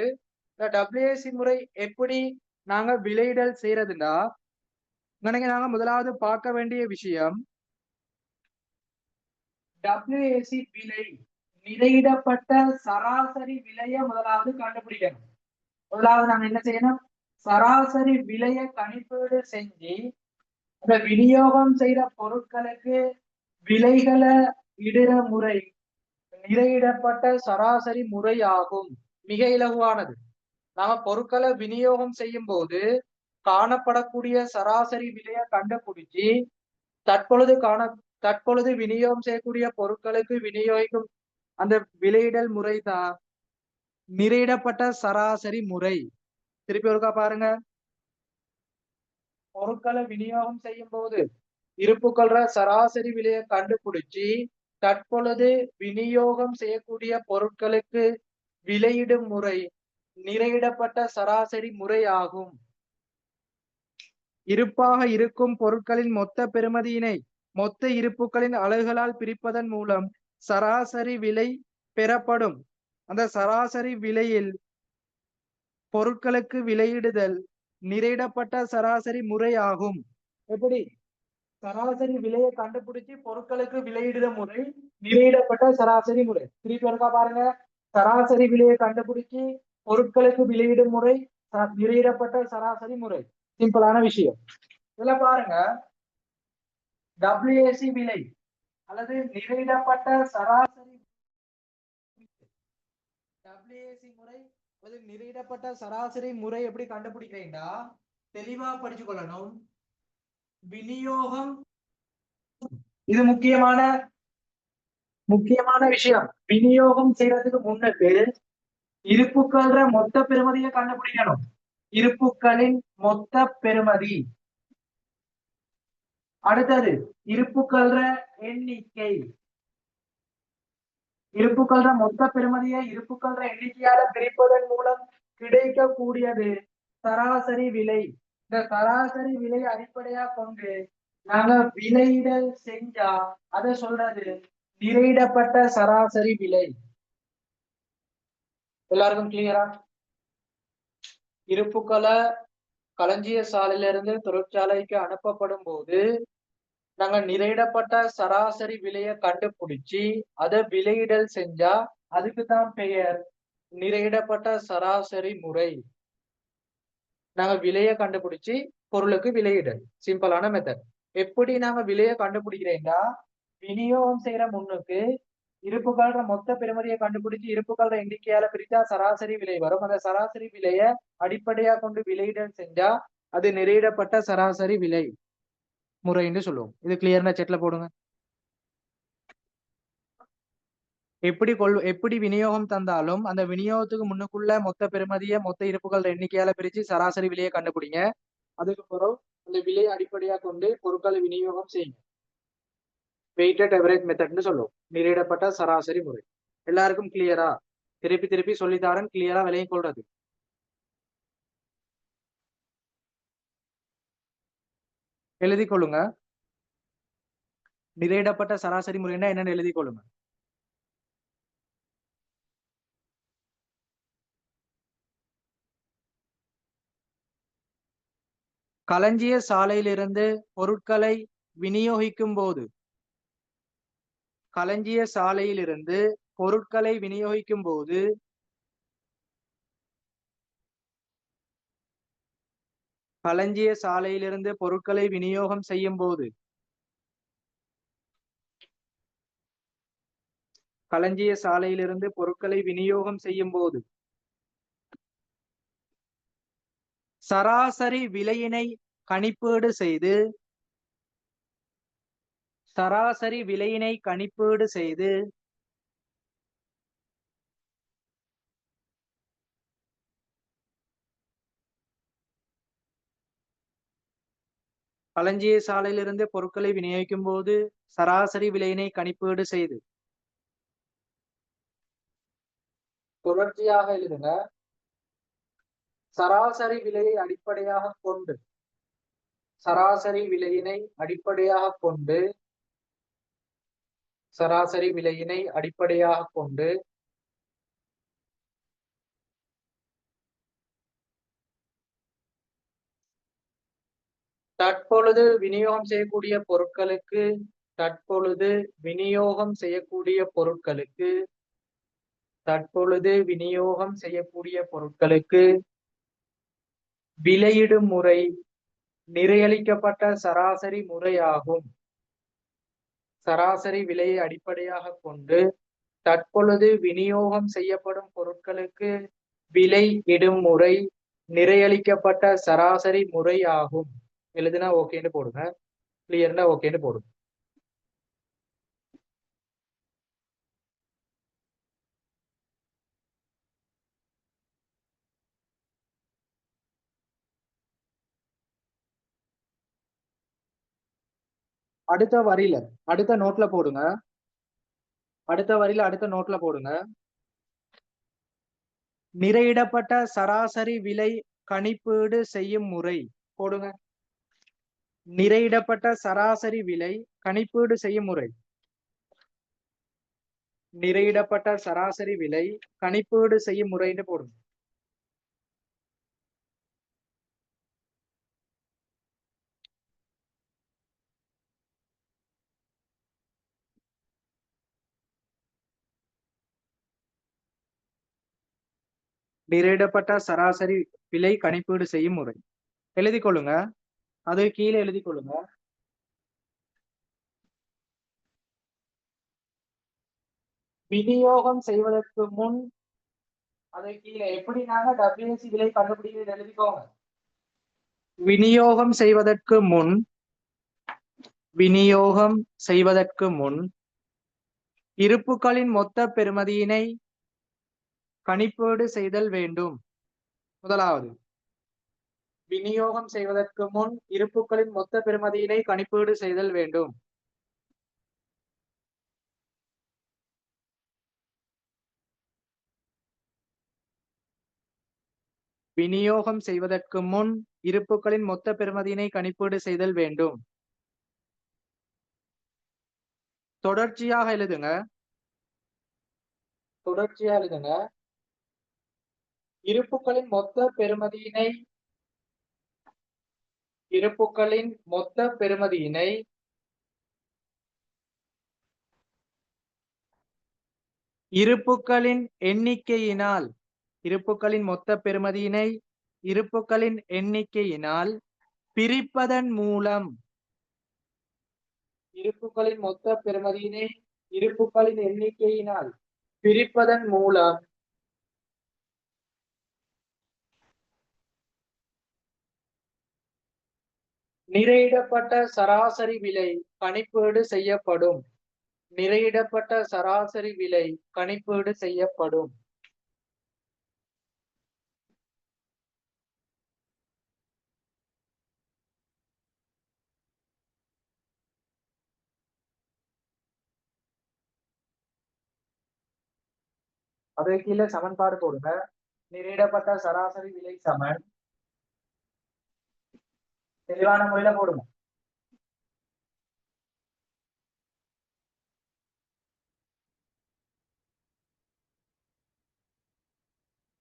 இந்த டபிள்யூஏசி முறை எப்படி நாங்க விலையிடல் செய்யறதுன்னா, நாங்க முதலாவது பார்க்க வேண்டிய விஷயம் டபிள்யூஏசி விலை, நிலையிடப்பட்ட சராசரி விலையை முதலாவது கண்டுபிடிக்கணும். முதலாவது நாங்க என்ன செய்யணும், சராசரி விலையை கணிப்பீடு செஞ்சு அந்த விநியோகம் செய்யற பொருட்களுக்கு விலைகளை இடுற முறை நிலையிடப்பட்ட சராசரி முறை ஆகும். மிக இலகுவானது. நாம பொருட்களை விநியோகம் செய்யும் போது காணப்படக்கூடிய சராசரி விலையை கண்டுபிடிச்சு தற்பொழுது விநியோகம் செய்யக்கூடிய பொருட்களுக்கு விநியோகிக்கும் அந்த விலையிடல் முறை தான் நிறையிடப்பட்ட சராசரி முறை. திருப்பி ஒருக்கா பாருங்க, பொருட்களை விநியோகம் செய்யும் போது இருப்புக்கொள்ற சராசரி விலையை கண்டுபிடிச்சு தற்பொழுது விநியோகம் செய்யக்கூடிய பொருட்களுக்கு விலையிடும் முறை நிறையிடப்பட்ட சராசரி முறை ஆகும். இருப்பாக இருக்கும் பொருட்களின் மொத்த பெறுமதியினை மொத்த இருப்புகளின் அலகுகளால் பிரிப்பதன் மூலம் சராசரி விலை பெறப்படும். அந்த சராசரி விலையில் பொருட்களுக்கு விலையிடுதல் நிறையிடப்பட்ட சராசரி முறை ஆகும். எப்படி சராசரி விலையை கண்டுபிடிச்சு பொருட்களுக்கு விலையிடுத முறை நிறையிடப்பட்ட சராசரி முறை. திருப்பி ஒருக்கா பாருங்க, சராசரி விலையை கண்டுபிடிச்சு பொருட்களுக்கு விலையிடும் முறை நிறையிடப்பட்ட சராசரி முறை. சிம்பிளான விஷயம். இதுல பாருங்க, டபிள்யூஏசி விலை அல்லது நிறையிடப்பட்ட சராசரி டபிள்யூஏசி முறை அல்லது நிறையிடப்பட்ட சராசரி முறை எப்படி கண்டுபிடிக்கிறீங்கன்னா தெளிவா படிச்சு கொள்ளணும். விநியோகம், இது முக்கியமான விஷயம். விநியோகம் செய்யறதுக்கு முன்னுக்கு இருப்புக்கள மொத்த பெறுமதியை கண்டுபிடிக்கணும். இருப்புக்களின் மொத்த பெறுமதி. அடுத்தது இருப்புக்கள எண்ணிக்கை. இருப்புக்கள மொத்த பெறுமதியை இருப்புக்கள எண்ணிக்கையால பிரிப்பதன் மூலம் கிடைக்கக்கூடியது சராசரி விலை. இந்த சராசரி விலை அடிப்படையா கொண்டு நாங்க விலையிடல் செஞ்சா அதை சொல்றது நிறையிடப்பட்ட சராசரி விலை. எல்லாருக்கும் கிளியரா? இருப்புக்களை களஞ்சிய சாலையில இருந்து தொழிற்சாலைக்கு அனுப்பப்படும் போது நாங்க நிறையிடப்பட்ட சராசரி விலையை கண்டுபிடிச்சு அதை விலையிடல் செஞ்சா அதுக்குதான் பெயர் நிறையிடப்பட்ட சராசரி முறை. நாங்க விலையை கண்டுபிடிச்சு பொருளுக்கு விலையிடல். சிம்பிளான மெத்தட். எப்படி நாங்க விலையை கண்டுபிடிக்கிறேன்னா விநியோகம் செய்யற முன்னுக்கு இருப்புக்கால மொத்த பெறுமதியை கண்டுபிடிச்சு இருப்புக்கால எண்ணிக்கையால பிரித்தா சராசரி விலை வரும். அந்த சராசரி விலைய அடிப்படையா கொண்டு விலையிடல் செஞ்சா அது நிறையிடப்பட்ட சராசரி விலை முறைன்னு சொல்லுவோம். இது கிளியர்னா செட்ல போடுங்க. எப்படி விநியோகம் தந்தாலும் அந்த விநியோகத்துக்கு முன்னுக்குள்ள மொத்த பெறுமதியை மொத்த இருப்புகள் எண்ணிக்கையால பிரிச்சு சராசரி விலையை கண்டுபிடிங்க. அதுக்கப்புறம் அந்த விலையை அடிப்படையாக கொண்டு பொருட்களை விநியோகம் செய்யுங்க. வெயிட்டட் எவரேஜ் மெத்தட்னு சொல்லுவோம். நிலையிடப்பட்ட சராசரி முறை. எல்லாருக்கும் கிளியரா? திருப்பி திருப்பி சொல்லித்தாரன், கிளியரா விலையை கொள்றது. எழுதி கொள்ளுங்க. நிலையிடப்பட்ட சராசரி முறைன்னா என்னன்னு எழுதி கொள்ளுங்க. களஞ்சிய சாலையிலிருந்து பொருட்களை விநியோகிக்கும் போது களஞ்சிய சாலையிலிருந்து பொருட்களை விநியோகிக்கும் போது களஞ்சிய சாலையிலிருந்து பொருட்களை விநியோகம் செய்யும் போது களஞ்சிய சாலையிலிருந்து பொருட்களை விநியோகம் செய்யும் போது சராசரி விலையினை கணிப்பீடு செய்து சராசரி விலையினை கணிப்பீடு செய்து களஞ்சிய சாலையிலிருந்து பொருட்களை விநியோகிக்கும் போது சராசரி விலையினை கணிப்பீடு செய்து தொடர்ச்சியாக எழுதுங்க. சராசரி விலையை அடிப்படையாக கொண்டு சராசரி விலையினை அடிப்படையாக கொண்டு சராசரி விலையினை அடிப்படையாக கொண்டு தற்பொழுது விநியோகம் செய்யக்கூடிய பொருட்களுக்கு தற்பொழுது விநியோகம் செய்யக்கூடிய பொருட்களுக்கு தற்பொழுது விநியோகம் செய்யக்கூடிய பொருட்களுக்கு விலையிடும் முறை நிறையளிக்கப்பட்ட சராசரி முறையாகும். சராசரி விலையை அடிப்படையாக கொண்டு தற்பொழுது விநியோகம் செய்யப்படும் பொருட்களுக்கு விலை இடும் முறை நிறையளிக்கப்பட்ட சராசரி முறை ஆகும். எழுதுனா ஓகேன்னு போடுங்க. கிளியர்னா ஓகேன்னு போடுங்க. அடுத்த வரியில அடுத்த நோட்ல போடுங்க. அடுத்த வரியில அடுத்த நோட்ல போடுங்க. நிறையிடப்பட்ட சராசரி விலை கணிப்பீடு செய்யும் முறை போடுங்க. நிறையிடப்பட்ட சராசரி விலை கணிப்பீடு செய்யும் முறை. நிறையிடப்பட்ட சராசரி விலை கணிப்பீடு செய்யும் முறைன்னு போடுங்க. நிறையிடப்பட்ட சராசரி விலை கணிப்பீடு செய்யும் முறை எழுதி கொள்ளுங்க. அது கீழே எழுதி கொள்ளுங்க. விநியோகம் செய்வதற்கு முன் அதை கீழே எப்படி நாங்க WSC விலை கண்டுபிடிக்கிறது எழுதிக்கோங்க. விநியோகம் செய்வதற்கு முன் விநியோகம் செய்வதற்கு முன் இருப்புகளின் மொத்த பெறுமதியினை கணிப்பீடு செய்தல் வேண்டும். முதலாவது, விநியோகம் செய்வதற்கு முன் இருப்புகளின் மொத்த பெறுமதியினை கணிப்பீடு செய்தல் வேண்டும். விநியோகம் செய்வதற்கு முன் இருப்புகளின் மொத்த பெறுமதியினை கணிப்பீடு செய்தல் வேண்டும். தொடர்ச்சியாக எழுதுங்க. தொடர்ச்சியாக எழுதுங்க. இருப்புகளின் மொத்த பெறுமதியினை இருப்புகளின் மொத்த பெறுமதியினை இருப்புகளின் எண்ணிக்கையினால் இருப்புகளின் மொத்த பெறுமதியினை இருப்புகளின் எண்ணிக்கையினால் பிரிப்பதன் மூலம் இருப்புகளின் மொத்த பெறுமதியினை இருப்புகளின் எண்ணிக்கையினால் பிரிப்பதன் மூலம் நிறையிடப்பட்ட சராசரி விலை கணிப்பீடு செய்யப்படும். நிறையிடப்பட்ட சராசரி விலை கணிப்பீடு செய்யப்படும். அதுக்கு கீழே சமன்பாடு போடுங்க. நிறையிடப்பட்ட சராசரி விலை சமன், தெளிவான முறையில போடுங்க.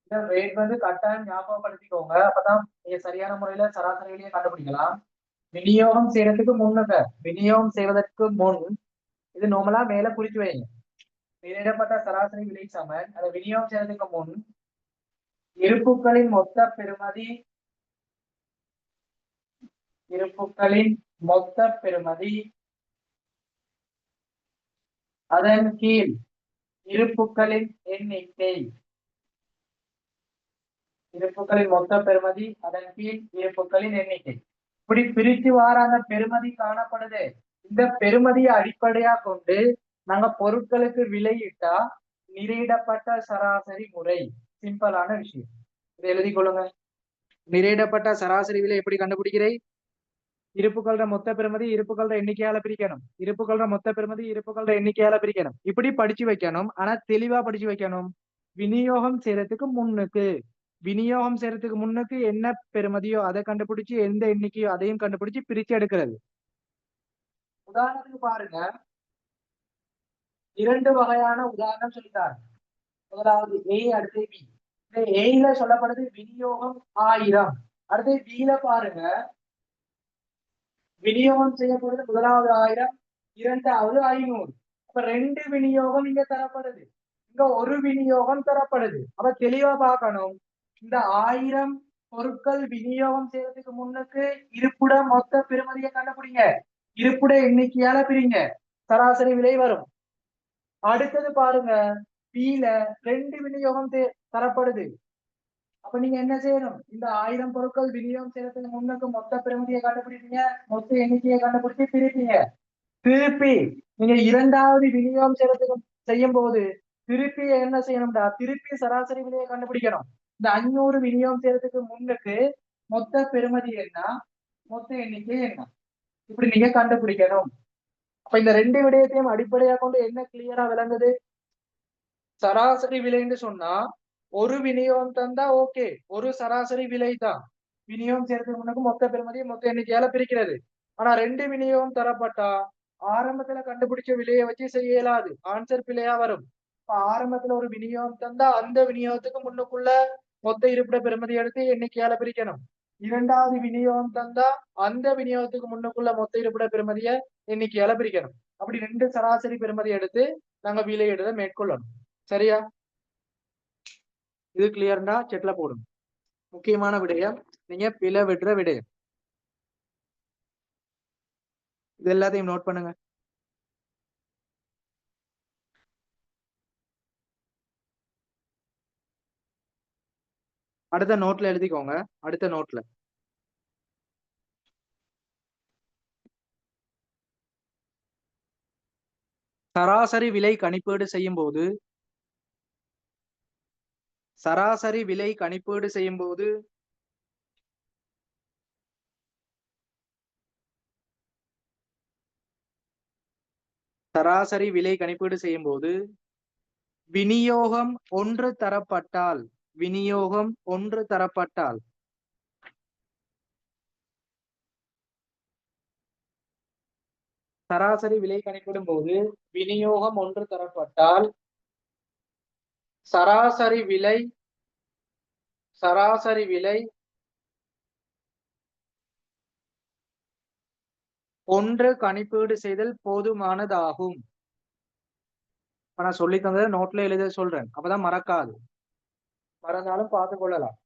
இந்த ரேட் வந்து கட்டாயம் ஞாபகப்படுத்திக்கோங்க. அப்பதான் நீங்க சரியான முறையில சராசரி விலையை கண்டுபிடிக்கலாம். விநியோகம் செய்யறதுக்கு முன்னுங்க, விநியோகம் செய்வதற்கு முன் இது நார்மலா மேல குறிச்சு வைங்க. வெளியிடப்பட்ட சராசரி விலை சமன், அதை விநியோகம் செய்யறதுக்கு முன் இருப்புக்களின் மொத்த பெறுமதி, இருப்புக்களின் மொத்த பெறுமதி, அதன் கீழ் இருப்புக்களின் எண்ணிக்கை, இருப்புக்களின் மொத்த பெறுமதி, அதன் கீழ் இருப்புக்களின் எண்ணிக்கை. இப்படி பிரித்து வார அந்த பெறுமதி காணப்படுது. இந்த பெறுமதியை அடிப்படையா கொண்டு நாங்க பொருட்களுக்கு விலையிட்டா நிறையிடப்பட்ட சராசரி முறை. சிம்பிளான விஷயம், இதை எழுதி கொள்ளுங்க. நிறையிடப்பட்ட சராசரி விலை எப்படி கண்டுபிடிக்கிறேன்? இருப்புகள மொத்த பெறுமதி இருப்புகள எண்ணிக்கையால பிரிக்கணும். இருப்புகள மொத்த பெறுமதி இருப்புகள எண்ணிக்கையால பிரிக்கணும். இப்படி படிச்சு வைக்கணும். ஆனா தெளிவா படிச்சு வைக்கணும். விநியோகம் செய்யறதுக்கு முன்னுக்கு, விநியோகம் செய்யறதுக்கு முன்னுக்கு என்ன பெறுமதியோ அதை கண்டுபிடிச்சு, எந்த எண்ணிக்கையோ அதையும் கண்டுபிடிச்சு பிரிச்சு எடுக்கிறது. உதாரணத்துக்கு பாருங்க, 2 வகையான உதாரணம் சொல்லிட்டாரு. முதலாவது A, அடுத்து B. இந்த A சொல்லப்படுது விநியோகம் 1000. அடுத்து B பாருங்க, விநியோகம் செய்யப்படுது முதலாவது 1000, இரண்டாவது 500. அப்ப 2 விநியோகம் இங்க தரப்படுது, இங்க ஒரு விநியோகம் தரப்படுது. அப்ப தெளிவா பார்க்கணும். இந்த 1000 பொருட்கள் விநியோகம் செய்யறதுக்கு முன்னுக்கு இருப்புட மொத்த பெறுமதியை கண்டுபிடிங்க. இருப்புட எண்ணிக்கையால பிரிங்க, சராசரி விலை வரும். அடுத்தது பாருங்க, Bல 2 விநியோகம் தரப்படுது. அப்ப நீங்க என்ன செய்யணும்? இந்த 1000 பொருட்கள் விநியோகம் செய்யறதுக்கு முன்னுக்கு மொத்த பெறுமதியை கண்டுபிடிப்பீங்க, மொத்த எண்ணிக்கையை கண்டுபிடிச்சு பிரிப்பீங்க. திருப்பி நீங்க இரண்டாவது விநியோகம் செய்யும் போது திருப்பி என்ன செய்யணும்டா, திருப்பி சராசரி விலையை கண்டுபிடிக்கணும். இந்த 500 விநியோகம் செய்யறதுக்கு முன்னுக்கு மொத்த பெறுமதி என்ன, மொத்த எண்ணிக்கை என்ன, இப்படி நீங்க கண்டுபிடிக்கணும். அப்ப இந்த 2 விடயத்தையும் அடிப்படையாக கொண்டு என்ன கிளியரா விளங்குது? சராசரி விலைன்னு சொன்னா ஒரு விநியோகம் தந்தா ஓகே, ஒரு சராசரி விலை தான். விநியோகம் செய்யறதுக்கு முன்னுக்கு மொத்த பெறுமதியை மொத்த எண்ணிக்கையால பிரிக்கிறது. ஆனா 2 விநியோகம் தரப்பட்டா ஆரம்பத்துல கண்டுபிடிச்ச விலையை வச்சு செய்ய இயலாது, ஆன்சர் பிழையா வரும். இப்ப ஆரம்பத்துல ஒரு விநியோகம் தந்தா அந்த விநியோகத்துக்கு முன்னுக்குள்ள மொத்த இருப்பிட பெறுமதி எடுத்து எண்ணிக்கையால பிரிக்கணும். இரண்டாவது விநியோகம் தந்தா அந்த விநியோகத்துக்கு முன்னுக்குள்ள மொத்த இருப்பிட பெறுமதிய எண்ணிக்கையால பிரிக்கணும். அப்படி 2 சராசரி பெறுமதி எடுத்து நாங்க விலையிடுறத மேற்கொள்ளணும். சரியா? இது கிளியர்னா செக்ல போடும். முக்கியமான விடயம், நீங்க பிழை விடுற விடயம், இது எல்லாத்தையும் நோட் பண்ணுங்க. அடுத்த நோட்ல எழுதிக்கோங்க. அடுத்த நோட்ல சராசரி விலை கணிப்பீடு செய்யும் போது, சராசரி விலை கணிப்பீடு செய்யும் போது சராசரி விலை கணிப்பீடு செய்யும் போது விநியோகம் ஒன்று தரப்பட்டால், விநியோகம் ஒன்று தரப்பட்டால் சராசரி விலை கணிப்பிடும் போது விநியோகம் ஒன்று தரப்பட்டால் சராசரி விலை, சராசரி விலை ஒன்று கணிப்பீடு செய்தல் போதுமானதாகும். நான் சொல்லி தந்ததை நோட்ல எழுத சொல்றேன், அப்பதான் மறக்காது. மறந்தாலும் பார்த்து கொள்ளலாம்.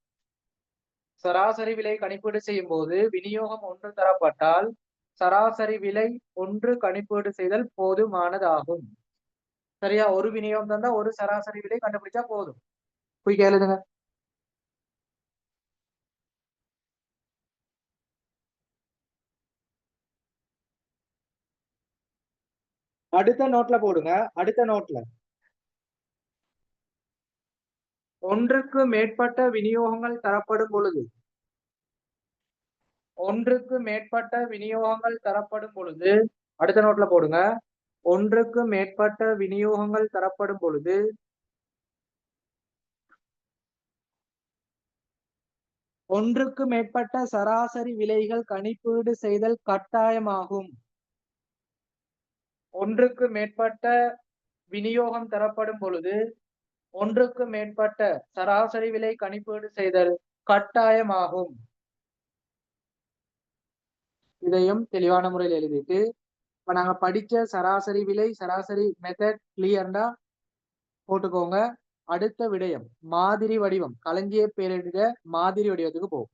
சராசரி விலை கணிப்பீடு செய்யும் போது விநியோகம் ஒன்று தரப்பட்டால் சராசரி விலை ஒன்று கணிப்பீடு செய்தல் போதுமானதாகும். சரியா? ஒரு விநியோகம் தந்தா ஒரு சராசரி விலை கண்டுபிடிச்சா போதும். போய் கேளுங்க. அடுத்த நோட்ல போடுங்க. அடுத்த நோட்ல ஒன்றுக்கு மேற்பட்ட விநியோகங்கள் தரப்படும் பொழுது ஒன்றுக்கு மேற்பட்ட விநியோகங்கள் தரப்படும் பொழுது அடுத்த நோட்ல போடுங்க. ஒன்றுக்கு மேற்பட்ட விநியோகங்கள் தரப்படும் பொழுது ஒன்றுக்கு மேற்பட்ட சராசரி விலைகள் கணிப்பீடு செய்தல் கட்டாயமாகும். ஒன்றுக்கு மேற்பட்ட விநியோகம் தரப்படும் பொழுது ஒன்றுக்கு மேற்பட்ட சராசரி விலை கணிப்பீடு செய்தல் கட்டாயமாகும். இதையும் தெளிவான முறையில் எழுதிட்டு இப்ப நாங்க படிச்ச சராசரி விலை சராசரி மெத்தட் கிளியர்டா போட்டுக்கோங்க. அடுத்த விடயம் மாதிரி வடிவம். களஞ்சிய பேரிட மாதிரி வடிவத்துக்கு போகும்.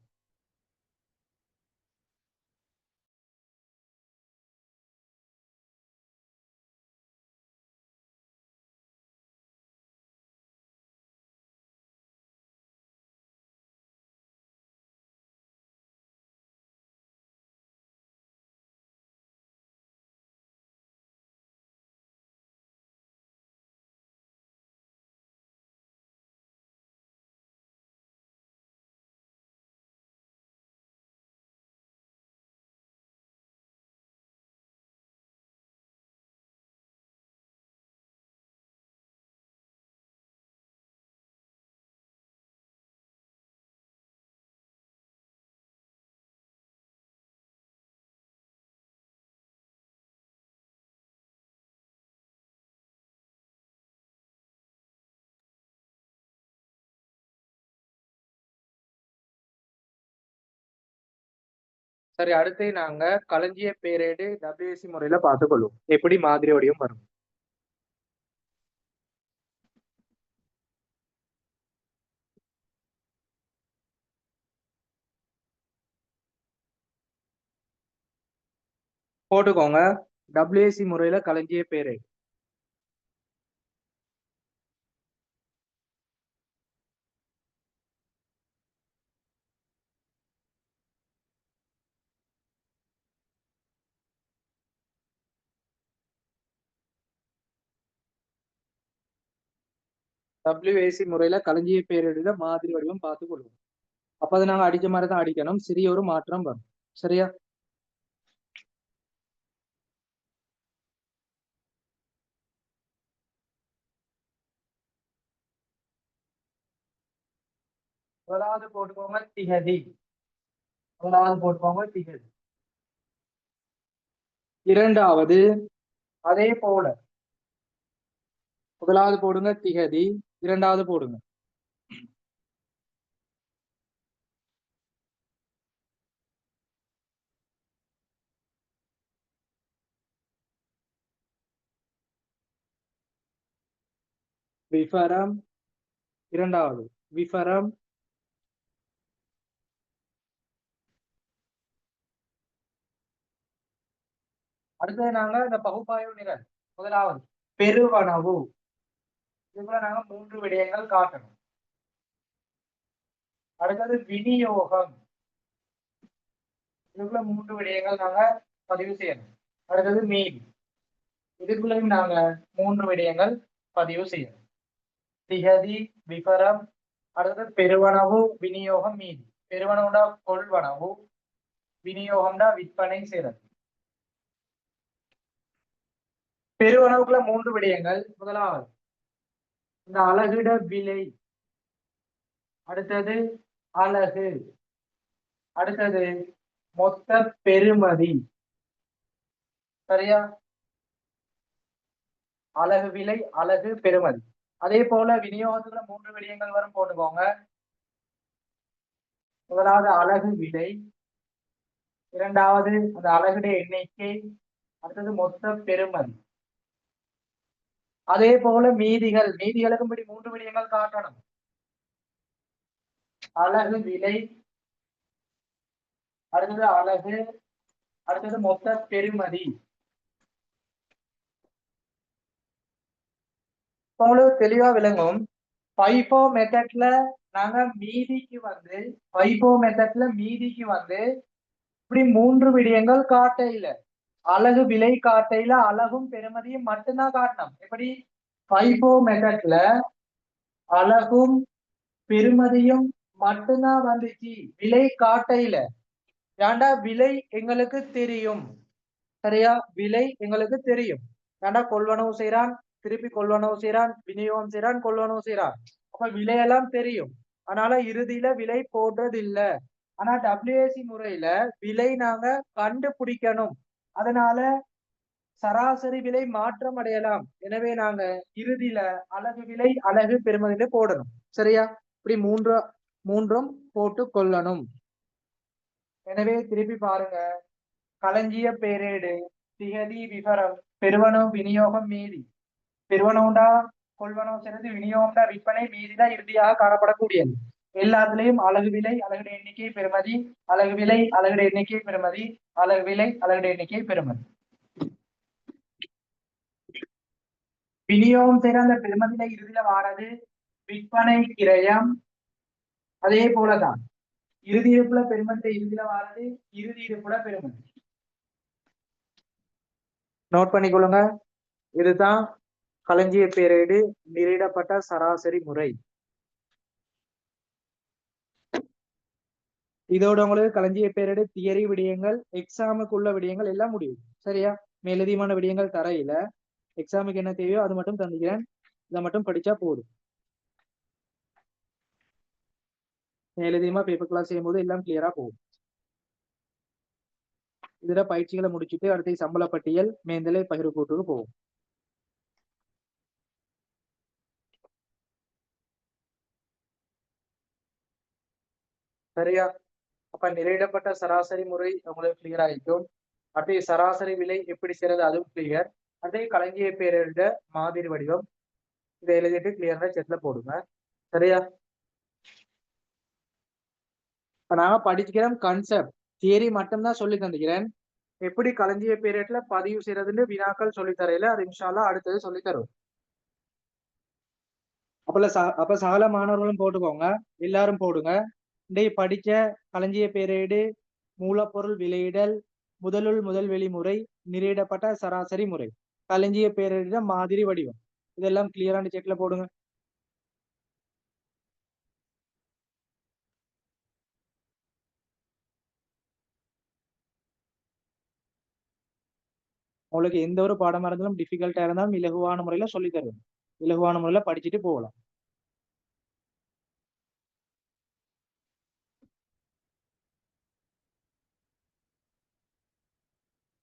சரி, அடுத்து நாங்க களஞ்சிய பேரேடு WSC முறையில பார்த்துக்கொள்வோம். எப்படி மாதிரி வடிவம் வரும். போட்டுக்கோங்க. WSC முறையில களஞ்சிய பேரேடு. WSC முறையில களஞ்சிய பேரேடுல மாதிரி வடிவம் பார்த்துக்கொள்வோம். அப்ப அதை நாங்க அடிச்ச மாதிரி தான் அடிக்கணும். சிறிய ஒரு மாற்றம் வரும். சரியா? முதலாவது போட்டுக்கோங்க திகதி. முதலாவது போட்டுக்கோங்க திகதி. இரண்டாவது அதே போல முதலாவது போடுங்க திகதி. இரண்டாவது போடுங்க. விபரம். இரண்டாவது விபரம். அடுத்தது நாங்க இந்த பகுப்பாய்வு நிரல். முதலாவது பெருவனவு. இதுக்குள்ள நாங்க 3 விடயங்கள் காட்டணும். அடுத்தது விநியோகம். இதுக்குள்ள 3 விடயங்கள் நாங்க பதிவு செய்யணும். அடுத்தது மீதி. இதுக்குள்ளயும் நாங்க 3 விடயங்கள் பதிவு செய்யணும். திகதி, விபரம், அடுத்தது பெருவனவு, விநியோகம், மீதி. பெருவனவுடா கொள்வனவு, விநியோகம்டா விற்பனை செய்யறது. பெருவனவுக்குள்ள 3 விடயங்கள். முதலாவது இந்த அலகிட விலை. அடுத்தது அலகு. அடுத்தது மொத்த பெறுமதி. சரியா? அலகு விலை, அலகு பெறுமதி. அதே போல விநியோகத்துல 3 விடயங்கள் வரும், போட்டுக்கோங்க. முதலாவது அலகு விலை, இரண்டாவது அந்த அலகுடைய எண்ணிக்கை, அடுத்தது மொத்த பெறுமதி. அதே போல மீதிகள். மீதிகளுக்கும் இப்படி 3 விடயங்கள் காட்டணும். அலகு விலை, அடுத்தது அலகு, அடுத்தது மொத்த பெறுமதி. உங்களுக்கு தெளிவா விளங்கும். FIFO மெத்தட்ல நாங்க மீதிக்கு வந்து FIFO மெத்தட்ல மீதிக்கு வந்து இப்படி 3 விடயங்கள் காட்ட இல்ல. அலகு விலை காட்டையில அலகும் பெருமதியும் மட்டும்தான் காட்டணும். எப்படி FIFO மெத்தட்ல அலகும் பெருமதியும் மட்டும்தான் வந்துச்சு விலை காட்டையில. ஏன்டா விலை எங்களுக்கு தெரியும். சரியா, விலை எங்களுக்கு தெரியும். ஏன்டா கொள்வனவு செய்யறான், திருப்பி கொள்வனவு செய்யறான், விநியோகம் செய்யறான், கொள்வனவு செய்யறான். அப்ப விலையெல்லாம் தெரியும். அதனால இறுதியில விலை போடுறது இல்ல. ஆனா WAC முறையில விலை நாங்க கண்டுபிடிக்கணும். அதனால சராசரி விலை மாற்றம் அடையலாம். எனவே நாங்க இறுதியில அலகு விலை அலகு பெறுமதியில போடணும். சரியா, இப்படி மூன்றும் போட்டு கொள்ளணும். எனவே திருப்பி பாருங்க, களஞ்சிய பேரேடு, திகதி, விவரம், பெருவனவு, விநியோகம், மீதி. பெருவனவுண்டா கொள்வனவு செய்வது, விநியோகம்டா விற்பனை, மீதிதான் இறுதியாக காணப்படக்கூடியது. எல்லாத்துலயும் அலகு விலை அலகுடைய எண்ணிக்கை பெறுமதி, அலகு விலை அலகுடைய எண்ணிக்கை பெறுமதி, அலகு விலை அலகுடைய எண்ணிக்கை பெறுமதி. விநியோகம் செய்யற அந்த பெறுமதியில இறுதியில வாரது விற்பனை கிரயம். அதே போலதான் இறுதி இருப்புல பெறுமதி இறுதியில வாரது இறுதி இருப்புல பெறுமதி. நோட் பண்ணிக்கொள்ளுங்க. இதுதான் களஞ்சிய பேரேடு நிரிடப்பட்ட சராசரி முறை. இதோட உங்களுக்கு களஞ்சிய பேரேடு தியரி விடயங்கள், எக்ஸாமுக்குள்ள விடயங்கள் எல்லாம் முடியும். சரியா, மேலதிகமான விடயங்கள் தரையில. எக்ஸாமுக்கு என்ன தேவையோ அது மட்டும் தந்துக்கிறேன். இதை மட்டும் படிச்சா போதும். மேலதிகமா பேப்பர் கிளாஸ் செய்யும் போது எல்லாம் கிளியரா போகும். இதுல பயிற்சிகளை முடிச்சுட்டு அடுத்த சம்பள பட்டியல், மேந்தலை பகிர்வு கூட்டுக்கு போகும். சரியா, அப்ப நிலையிடப்பட்ட சராசரி முறை உங்களுக்கு கிளியர் ஆகிக்கும். அடுத்த சராசரி விலை எப்படி செய்யறது அதுவும் கிளியர். அதே களஞ்சிய பேரேட மாதிரி வடிவம் இதை எழுதிட்டு கிளியரா செட்ல போடுங்க. சரியா, இப்ப நாங்க படிச்சுக்கிறோம் கான்செப்ட், தியரி மட்டும்தான் சொல்லி தந்துக்கிறேன். எப்படி களஞ்சிய பீரியட்ல பதிவு செய்யறதுன்னு வினாக்கள் சொல்லி தரையில அது இன்ஷால்லா அடுத்தது சொல்லி தரும். அப்ப சகல மாணவர்களும் போட்டுக்கோங்க, எல்லாரும் போடுங்க. இன்றைய படிச்ச களஞ்சிய பேரேடு, மூலப்பொருள் விலையிடல், முதல் வெளிமுறை, நிரையிடப்பட்ட சராசரி முறை, களஞ்சிய பேரேடு மாதிரி வடிவம், இதெல்லாம் கிளியரான செக்ல போடுங்க. உங்களுக்கு எந்த ஒரு பாடமா இருந்தாலும் டிஃபிகல்ட்டா இருந்தாலும் இலகுவான முறையில சொல்லி தருவேன். இலகுவான முறையில படிச்சுட்டு போகலாம்.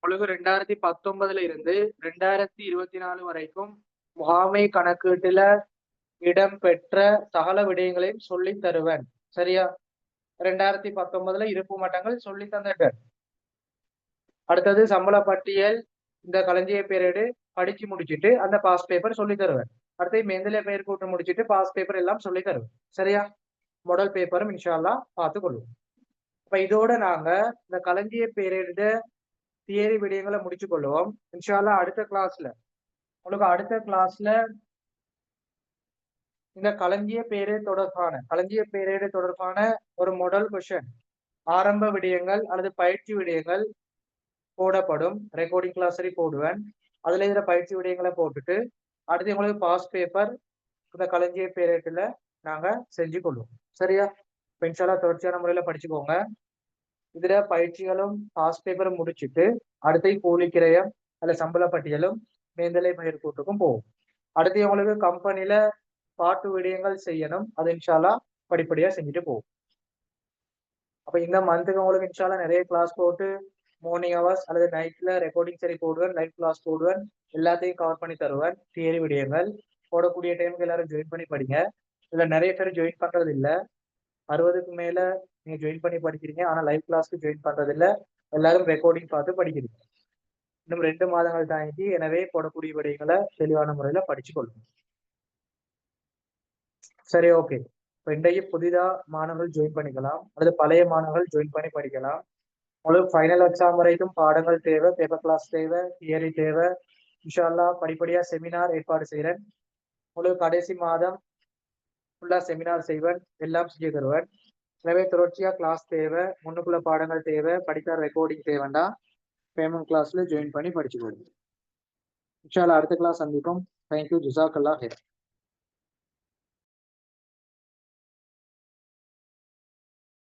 உங்களுக்கு 2019 இருந்து 2024 வரைக்கும் முகாமை கணக்கீட்டுல இடம்பெற்ற சகல விடயங்களையும் சொல்லி தருவேன். சரியா, 2019 இருப்பு மட்டங்கள் சொல்லி தந்துட்டேன். அடுத்தது சம்பள பட்டியல், இந்த களஞ்சிய பீரியடு படிச்சு முடிச்சுட்டு அந்த பாஸ் பேப்பர் சொல்லி தருவேன். அடுத்து மேந்தலை பெயர் கூட்டு முடிச்சுட்டு பாஸ் பேப்பர் எல்லாம் சொல்லி தருவேன். சரியா, மாடல் பேப்பரும் இன்ஷால்லா பார்த்து கொள்வோம். இப்ப இதோட நாங்க இந்த களஞ்சிய பீரியடு தியரி விடயங்களை முடிச்சு கொள்வோம். இன்ஷால்லா அடுத்த கிளாஸ்ல உங்களுக்கு இந்த களஞ்சிய பேரேடு தொடர்பான ஒரு மாடல் கொஸ்டின், ஆரம்ப விடயங்கள் அல்லது பயிற்சி விடயங்கள் போடப்படும். ரெக்கார்டிங் கிளாஸ் போடுவேன். அதுல இதுல பயிற்சி விடயங்களை போட்டுட்டு அடுத்து உங்களுக்கு பாஸ் பேப்பர் இந்த களஞ்சிய பேரேட்டுல நாங்க செஞ்சு கொள்வோம். சரியா, இன்ஷால்லா தொடர்ச்சியான முறையில படிச்சுக்கோங்க. இதுல பயிற்சிகளும் பாஸ் பேப்பரும் முடிச்சுட்டு அடுத்த கூலிக்கிரயம் அல்ல சம்பள பட்டியலும் மேந்தலை பயிர் கூட்டுக்கும் போகும். அடுத்து உங்களுக்கு கம்பெனில பாட்டு விடயங்கள் செய்யணும். அது இன்ஷால்லா படிப்படியா செஞ்சுட்டு போகும். அப்ப இந்த மந்த்துக்கு உங்களுக்கு இன்ஷால்லா நிறைய கிளாஸ் போட்டு மார்னிங் ஹவர்ஸ் அல்லது நைட்ல ரெக்கார்டிங் சரி போடுவேன், லைவ் கிளாஸ் போடுவேன், எல்லாத்தையும் கவர் பண்ணி தருவேன். தியரி விடயங்கள் போடக்கூடிய டைமுக்கு எல்லாரும் ஜாயின் பண்ணி படிங்க. இதுல நிறைய பேர் ஜாயின் பண்றது இல்ல, 60க்கு மேல நீங்க ஜாயின் பண்ணி படிக்கிறீங்க, ஆனா லைவ் கிளாஸ்க்கு ஜாயின் பண்றது இல்ல. எல்லாரும் ரெக்கார்டிங் பார்த்து படிக்கிறீங்க. இன்னும் 2 மாதங்கள் தாண்டி, எனவே போடக்கூடிய விடயங்களை தெளிவான முறையில படிச்சு கொள்ளுங்க. சரி, ஓகே. இப்போ இன்றைக்கு புதிதா மாணவர்கள் ஜாயின் பண்ணிக்கலாம் அல்லது பழைய மாணவர்கள் ஜாயின் பண்ணி படிக்கலாம். உங்களுக்கு ஃபைனல் எக்ஸாம் வரைக்கும் பாடங்கள் தேவை, பேப்பர் கிளாஸ் தேவை, தியரி தேவை. இன்ஷால்லா படிப்படியா செமினார் ஏற்பாடு செய்கிறேன். உங்களுக்கு கடைசி மாதம் ஃபுல்லா செமினார் செய்வேன், எல்லாம் செஞ்சு தருவேன். எனவே தொடர்ச்சியா கிளாஸ் தேவை, முன்னுக்குள்ள பாடங்கள் தேவை, படிக்கிற ரெக்கார்டிங் தேவைண்டா பேமெண்ட் கிளாஸ்ல ஜாயின் பண்ணி படிச்சுக்கோங்க. இன்ஷா அல்லாஹ் அடுத்த கிளாஸ் சந்திப்போம். தேங்க்யூ. ஜிசாக்கல்லாஹ் ஹைர்.